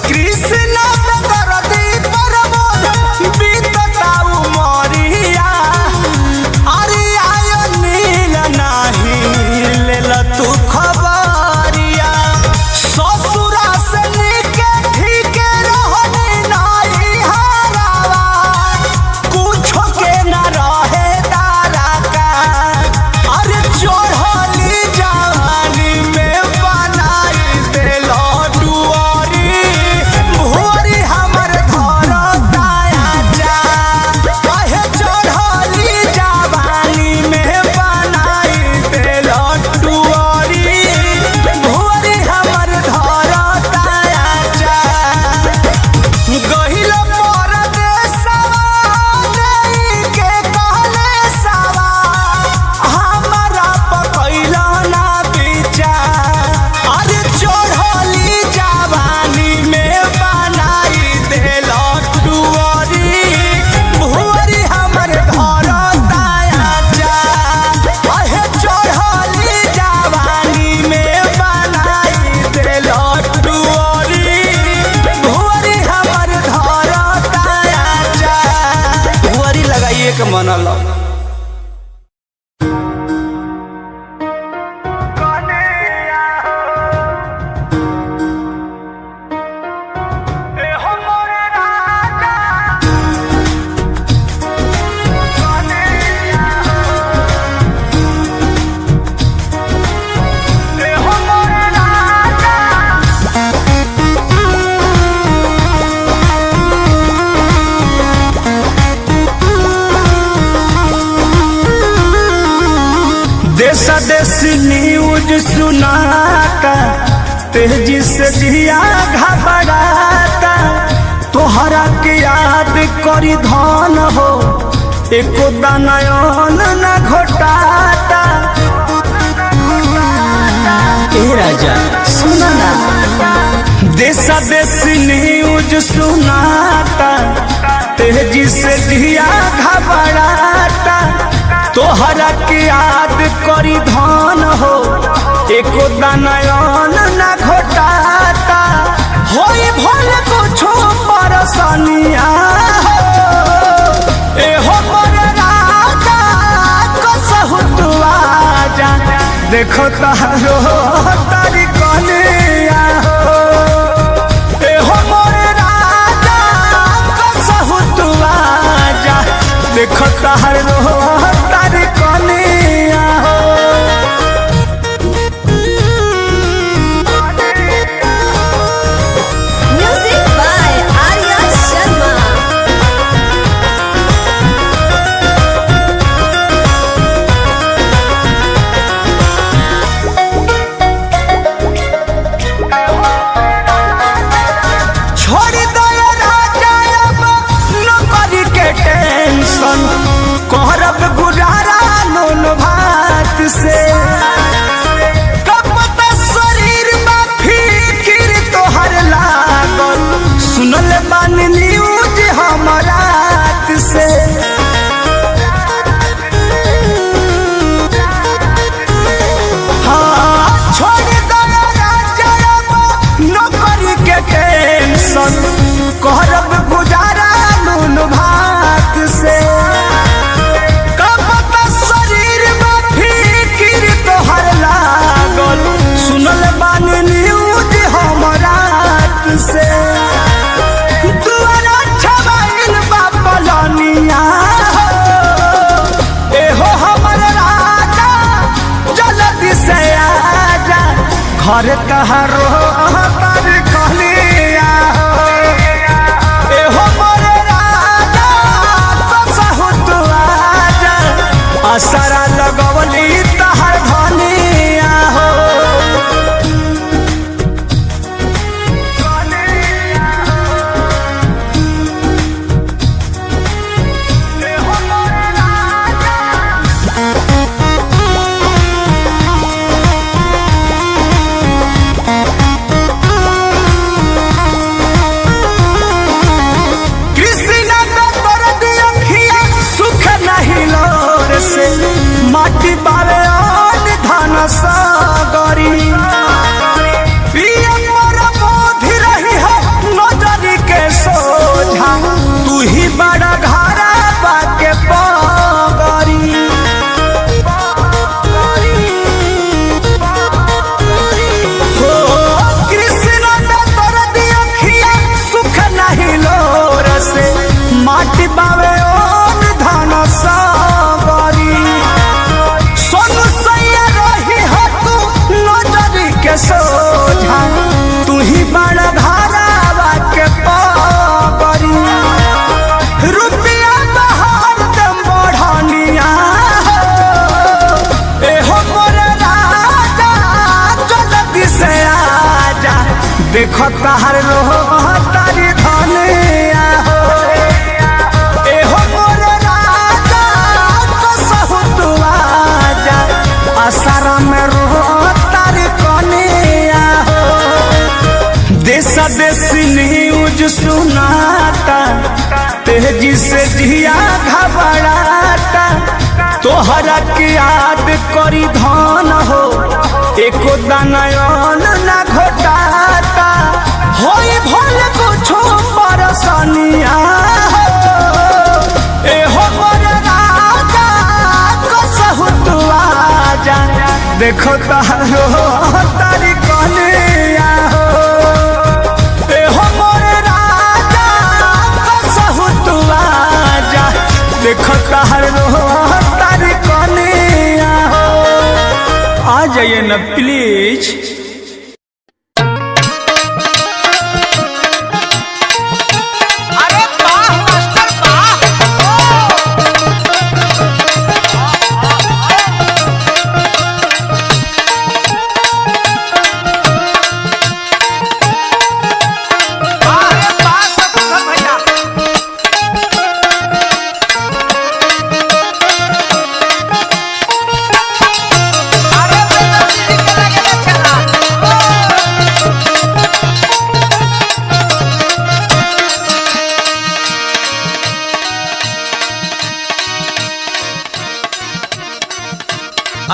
कृष्ण दरदी प्रमोद बीतता उमरिया अरे आयो नील नाही लेल तू खबरिया ससुरा से निके ठीक रहनी नाही हरावा कुछो के न रहे तारा का अरे चढ़ली जवानी में बनाई देलो डुअरी भोरी हमर घर दाया जा कहे चढ़ली जवानी में बनाई देलो डुअरी भोरी हमर घर दाया जा गहिल परदेसवा नहीं के कहले सवा हमरा पकैला ना विचार अरे चढ़ली जवानी में बनाई देलो डुअरी भुअरी हमर घर दाया जा अहे चढ़ली जवानी में बनाई देलो डुअरी भुअरी हमर घर दाया जा भुअरी लगाइए के मनल देशा देशी न्यूज सुनाता तेजी से दिया घबराता तोहरा के याद करी धन हो एको दानयन न घोटाता ए राजा सुना ना देशा देशी न्यूज सुनाता तेजी से दिया घबराता तोहरा के याद करी धन हो एको दानयन न घोटाता होई भल कुछो परसनिया हो एहो मोर राजा कसहु तू आजा देखो तारो तारी कनिया हो एहो मोर राजा कसहु तू आजा देखो तारो तारी कनिया हो Music by Arya Sharma. छोड़ दो राजा अब नौकरी के टेंशन करब गुजारा नून भात से कब तक शरीर में फिकिर तोहर लागल सुनल बानी न्यूज हमारा से हाँ छोड़ दो राजा अब नौकरी के टेंशन करब गुजारा नून भात से कब तक शरीर में फिकिर तोहर लागल सुनल बानी न्यूज हमरा से दुआरा छबाइल बा पलनिया हो एहो हमर राजा जल्दी से आजा घर तहारो तार कहलिया हो एहो मोर राजा कसहु तू आजा असरा लगवली तहर धनिया हो एहो मोर राजा कृष्णा का दर्द अखिया सुख नहीं लोर से के सोझा तू ही बड़ा धारावा के पावरी रुपया बहार दम बढ़निया एहो मोर राजा जल्दी से आजा देखो तहर तारी धनिया हो एहो मोर राजा कसहु तू आजा आसारा में तारी कनिया हो देशा देशी न्यूज सुनाता तेजी से जिया घबराता तोहरा के याद करी धन हो एको दानयन ना घोटाता होई भल कुछो परसनिया हो एहो मोर राजा कसहु तू आजा देखो तारी कनिया हो एहो मोर राजा कसहु तू आजा देखो तारी कनिया हो आ जाइए न प्लीज।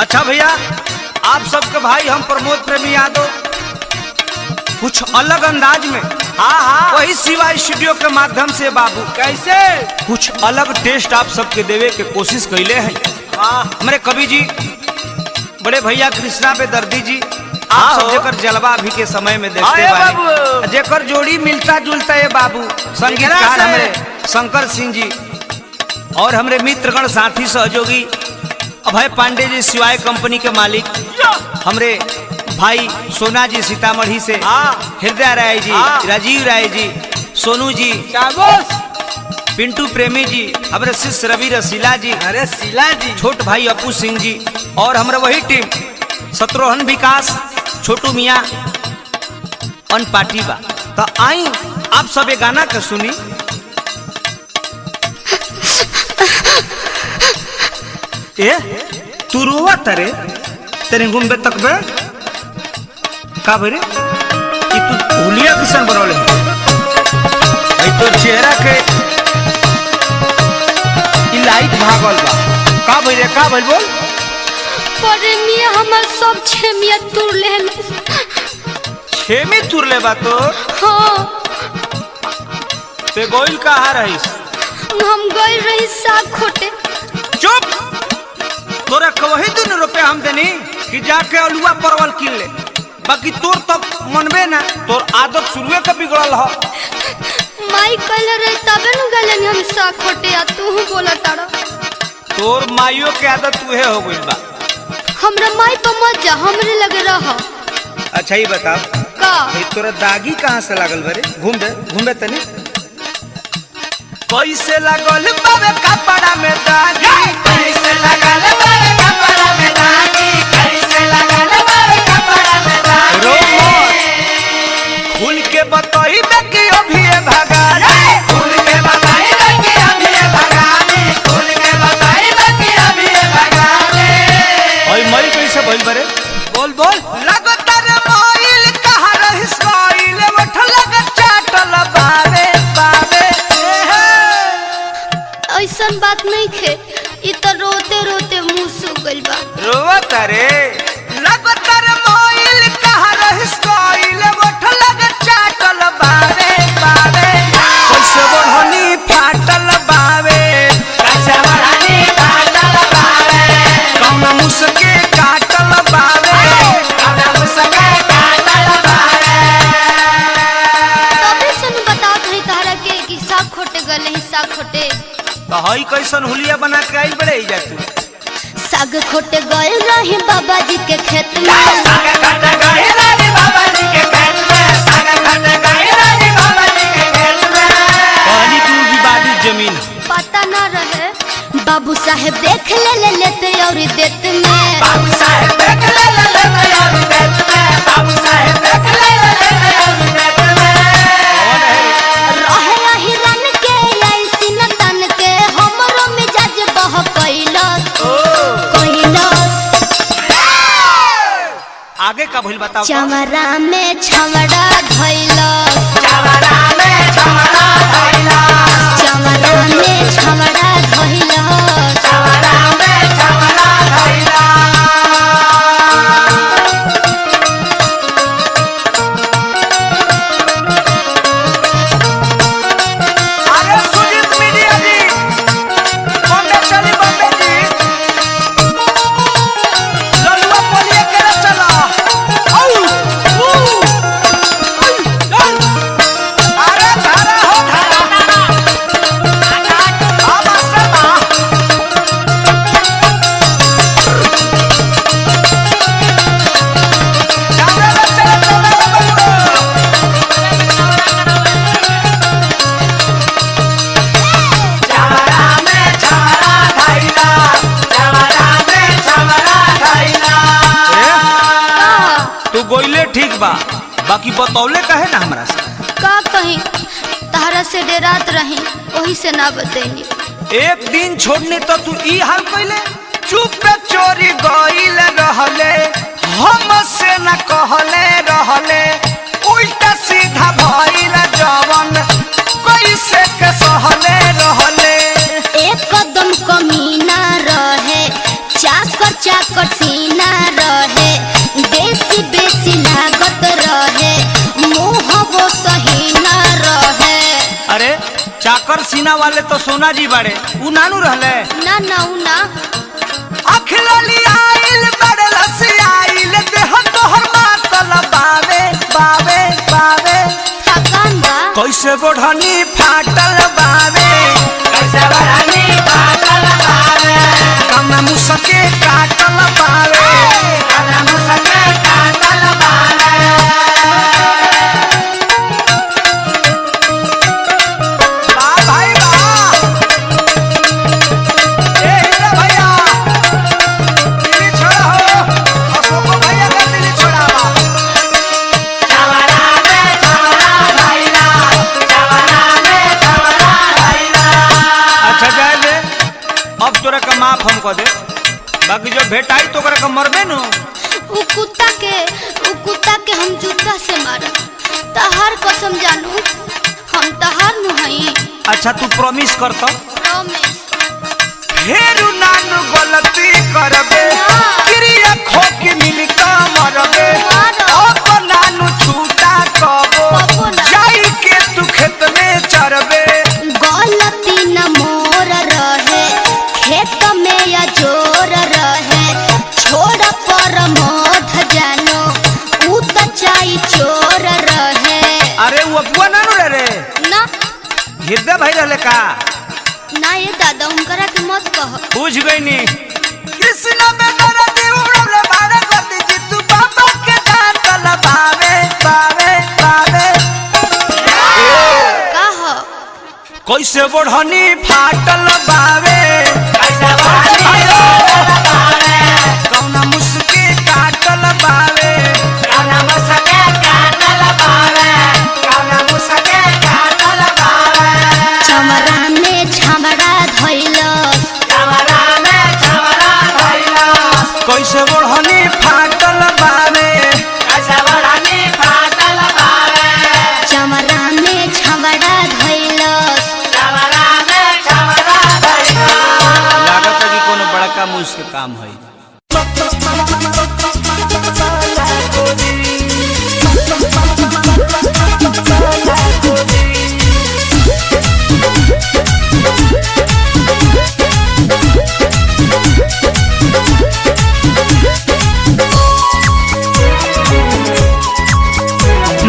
अच्छा भैया, आप सबके भाई हम प्रमोद प्रेमी यादव कुछ अलग अंदाज में वही शिवा स्टूडियो के माध्यम से बाबू कैसे कुछ अलग टेस्ट आप सबके देवे के कोशिश कैले हैं। हमारे कवि जी बड़े भैया कृष्णा पे दर्दी जी आप सब जेकर जलवा अभी के समय में देखते बाबू जेकर जोड़ी मिलता जुलता है बाबू संगीतकार हमारे शंकर सिंह जी और हमारे मित्रगण साथी सहयोगी अभय पांडे जी शिवाय कंपनी के मालिक हमरे भाई सोना जी सीतामढ़ी से हृदय राय जी राजीव राय जी सोनू जी पिंटू प्रेमी जी हमारे शिष्य रवि रसीला जी अरे शीला जी छोट भाई अपू सिंह जी और हमारे वही टीम शत्रुघ्न विकास छोटू मियाँ अन पार्टी बा तो आई आप सब ये गाना के सुनी। ए तू रोवा तरे तेरे घूमबे तक बे का भरे कि तू हुलिया किसान बनौले भाई तो चेहरा के लाइट भागल बा का भरे का भइल बोल परे मिया हमर सब छेमिया तुर लेन छेमी तुर ले बा तो हां ते गोइल कहां रहिस हम गई रही साग खोटे। चुप तोरा कवही दिन रुपया हम देनी कि जाके अलुआ परवल किन ले बाकी तोर तब मनबे ना तोर आदत शुरुए के बिगड़ल ह माई कहले रही तबे न गलन हम साग खोटे आ तू बोला तारा तोर माइयो के आदत तुहे हो गइल बा हमरा माई तो मत जा हमरे लगे रह। अच्छा ही बता का तोरा दागी कहाँ से लागल बरे घूमबे तनी कैसे लागल बाबे कपड़ा में दागी कैसे लागल बाबे कपड़ा में दागी कैसे लागल बाबे कपड़ा में दागी खुल के बताई बे कि अभी भगानी खुल के बताई बे कि अभी भगानी खुल के बताई बे कि अभी भगानी ओए मई कैसे भइल बरे बोल बोल लगतर मोइल कहां रहिस कोइल उठल चाटल बावे बावे ऐसन बात नहीं खे इ तो रोते रोते मुंह सूख गइल बा रोवत रे लगतर मोइल कहां रहिस कोइल उठल चाटल बावे बावे कैसे बढ़नी फाटल बावे कैसे बढ़नी फाटल बावे कौन मुसके काटल बावे कौन मुसके काटल बावे तबे सन बताओ थे तारा के कि साग खोटे गले ही साग खोटे तो हई कैसन हुलिया बना के आई बड़े जा तू साग खोटे गए रहे बाबा जी के खेत में साग काट गए भइल बताओ तो? चमरा में छमड़ा धइला चवरा में चमड़ा धइला चमरा में छमड़ा धइला चवरा में चमड़ा धइला अरे सुजीत मीडिया जी बॉम्बे चली बॉम्बे जी ललुआ बोलिए केरे चला आउ अरे धारा हो धारा अब असला जावे चले चवरा में चमड़ा धइला चवरा में चमड़ा धइला तू गोइले ठीक बा बाकी बतौले कहे ना हमरा से का कहीं तहरा से डेरात रही वही से ना बतैनी एक दिन छोड़ने तो तू ई हाल कइले चुप पे चोरी गइल रहले हमसे न कहले रहले उल्टा सीधा भइल जवन कैसे के सहले रहले एक कदम कमीना रहे चाकर चाकर सीना रहे बेसी बेसी लागत रहे मुँह वो सही ना रहे अरे चाकर सीना वाले तो सोना जी बाड़े उ नानू रहले ना ना उ ना अखलली आइल बड़लस आइल देह तोहर मातल बावे बावे बावे थकान बा कैसे बढ़नी फाटल बावे कैसे बरनी पागल बावे कम मुसके काटल बावे कदम सके काटल बावे बा भाई बा ए हीरा भैया दिल्ली छोड़ा हो अशोक भैया का दिल्ली छोड़ा बा चवरा में चमड़ा धइला चवरा में चमड़ा धइला अच्छा जाए दे अब तोरा का माफ हम कह दे बाकी जो भेटाई तो ओकरा का मरबे नु उ कुत्ता के हम जूता से मारब तहार कसम जानू हम तहार नु हई अच्छा तू प्रॉमिस कर तो प्रॉमिस फेरू नानू गलती करबे क्रिया खो के मिल का मरबे अब नानू छूटा कबो कबो ना। जाई के तू खेत में चरबे गलती न मोर रहे खेत में या जोर रहे छोड़ पर मोध जानो उ त चाई चोर रहे अरे वो अबुआ नानू रे ना हृदय भाई रहले का ना ये दादा उनकरा के मत कह बुझ गई नी कृष्ण में दर्द उड़ले बारे गति जी तू बाबा के दांतल बावे बावे बावे कह कैसे बढ़नी फाटल बावे कैसे बरनी पागल बावे कौना मुस्के काटल बावे कदम सके काटल बावे कदम सके काटल बावे चमरा में छमड़ा धइला चवरा में चमड़ा धइला कैसे बढ़नी फाटल बावे कैसे बरनी पागल बावे चमरा में छमड़ा धइला चवरा में चमड़ा धइला लागत है कि कोनो बड़का मुश्किल काम है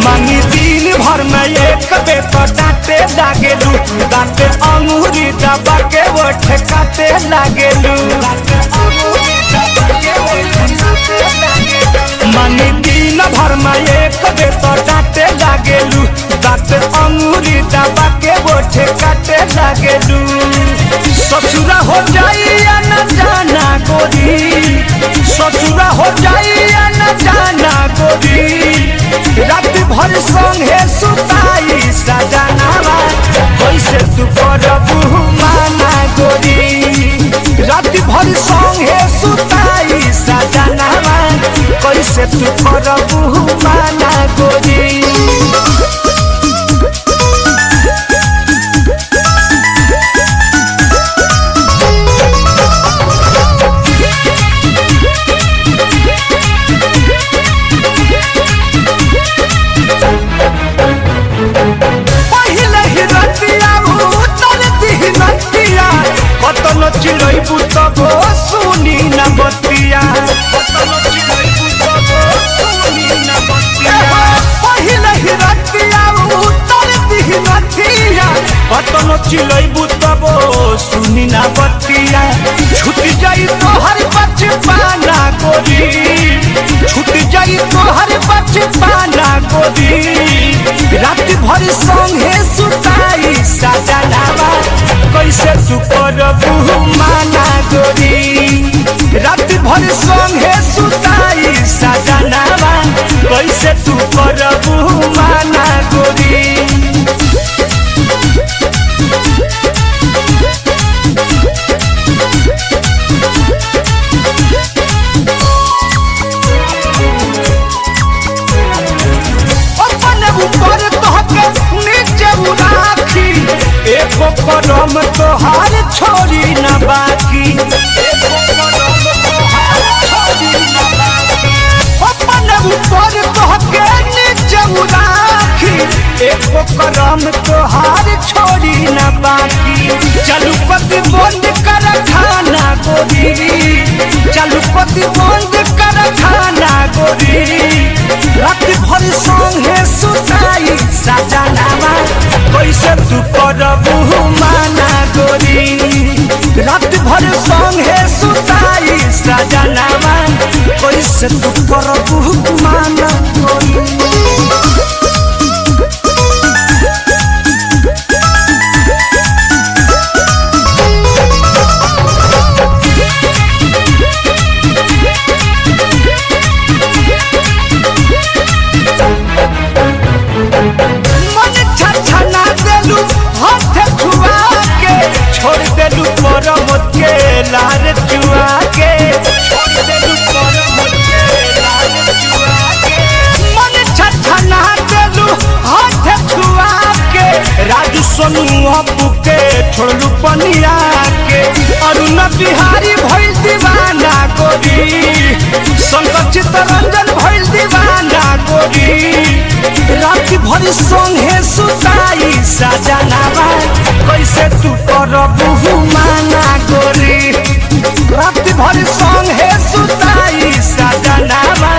मांगी दिन भर में एक बेटा डांटे लागेलू दांते अंगूरी दबा के वो ठेकाते लागेलू मांगी दिन भर में एक बेटा डांटे लागेलू दांते अंगूरी दबा के वो ठेकाते लागेलू ससुरा हो जाई या न जाना गोरी ससुरा हो जाई या न जाना गोरी रात भर संगे सुताई सजनावा कैसे तू करबू माना गोरी रात भर संगे सुताई सजनावा कैसे कैसे तू करबू माना गोरी। कतनो चिलैबू तब सुनी न बतिया, कतनो चिलैबू तब सुनी न बतिया। पहिले ही रतिया उतर दिही नथिया, कतनो चिलैबू तब सुनी न बतिया। छूट जाई तोहर बचपना गोरी, छूट जाई तोहर बचपना गोरी। रात भर संगे सुताई सजनावा, कैसे तू करबू माना गोरी। रात भर संगे सुताई सजनावा, कैसे तू करबू माना गोरी। एको करम तोहार छोड़ी न बाकी, एको करम तोहार छोड़ी न बाकी। अपन ऊपर तोहके नीचे राखी, एको करम तोहार छोड़ी न बाकी। चलू पति बंद कर खाना गोरी, चलू पति बंद कर खाना गोरी। रात भर संगे सुताई सजनावा, कैसे तू करबू माना गोरी। रात भर संगे सुताई सजनावा, कैसे तू करबू माना गोरी। लार चुआ के छोड़ देलू परमत के लार चुआ के। मन छछना देलू हाथ छुआ के, राजू सोनू अपू के छोड़लू पनिया के। अरुण बिहारी भइल दीवाना गोरी, शंकर चित्तरंजन भइल दीवाना गोरी। रात भर संगे सुताई सजनावा, कैसे तू करबू माना गोरी। रात भर संगे सुताई सजनावा,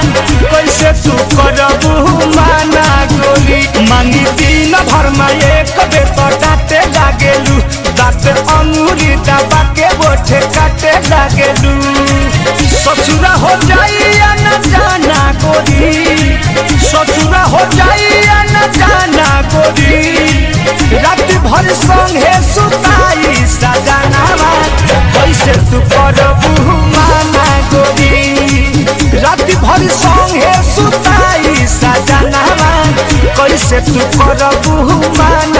कैसे तू करबू माना गोरी। मांगी दिन भर में एक बेर तो डांटे लागेलू, दांत अंगूरी दबा के बोठे काटे लागेलू। ससुरा हो जाई न जाना गोरी, ससुरा हो जाई न जाना गोरी। रात भर संगे सुताई सजनावा, कैसे तू करबू माना गोरी। रात भर संगे सुताई सजनावा, कैसे तू करबू माना।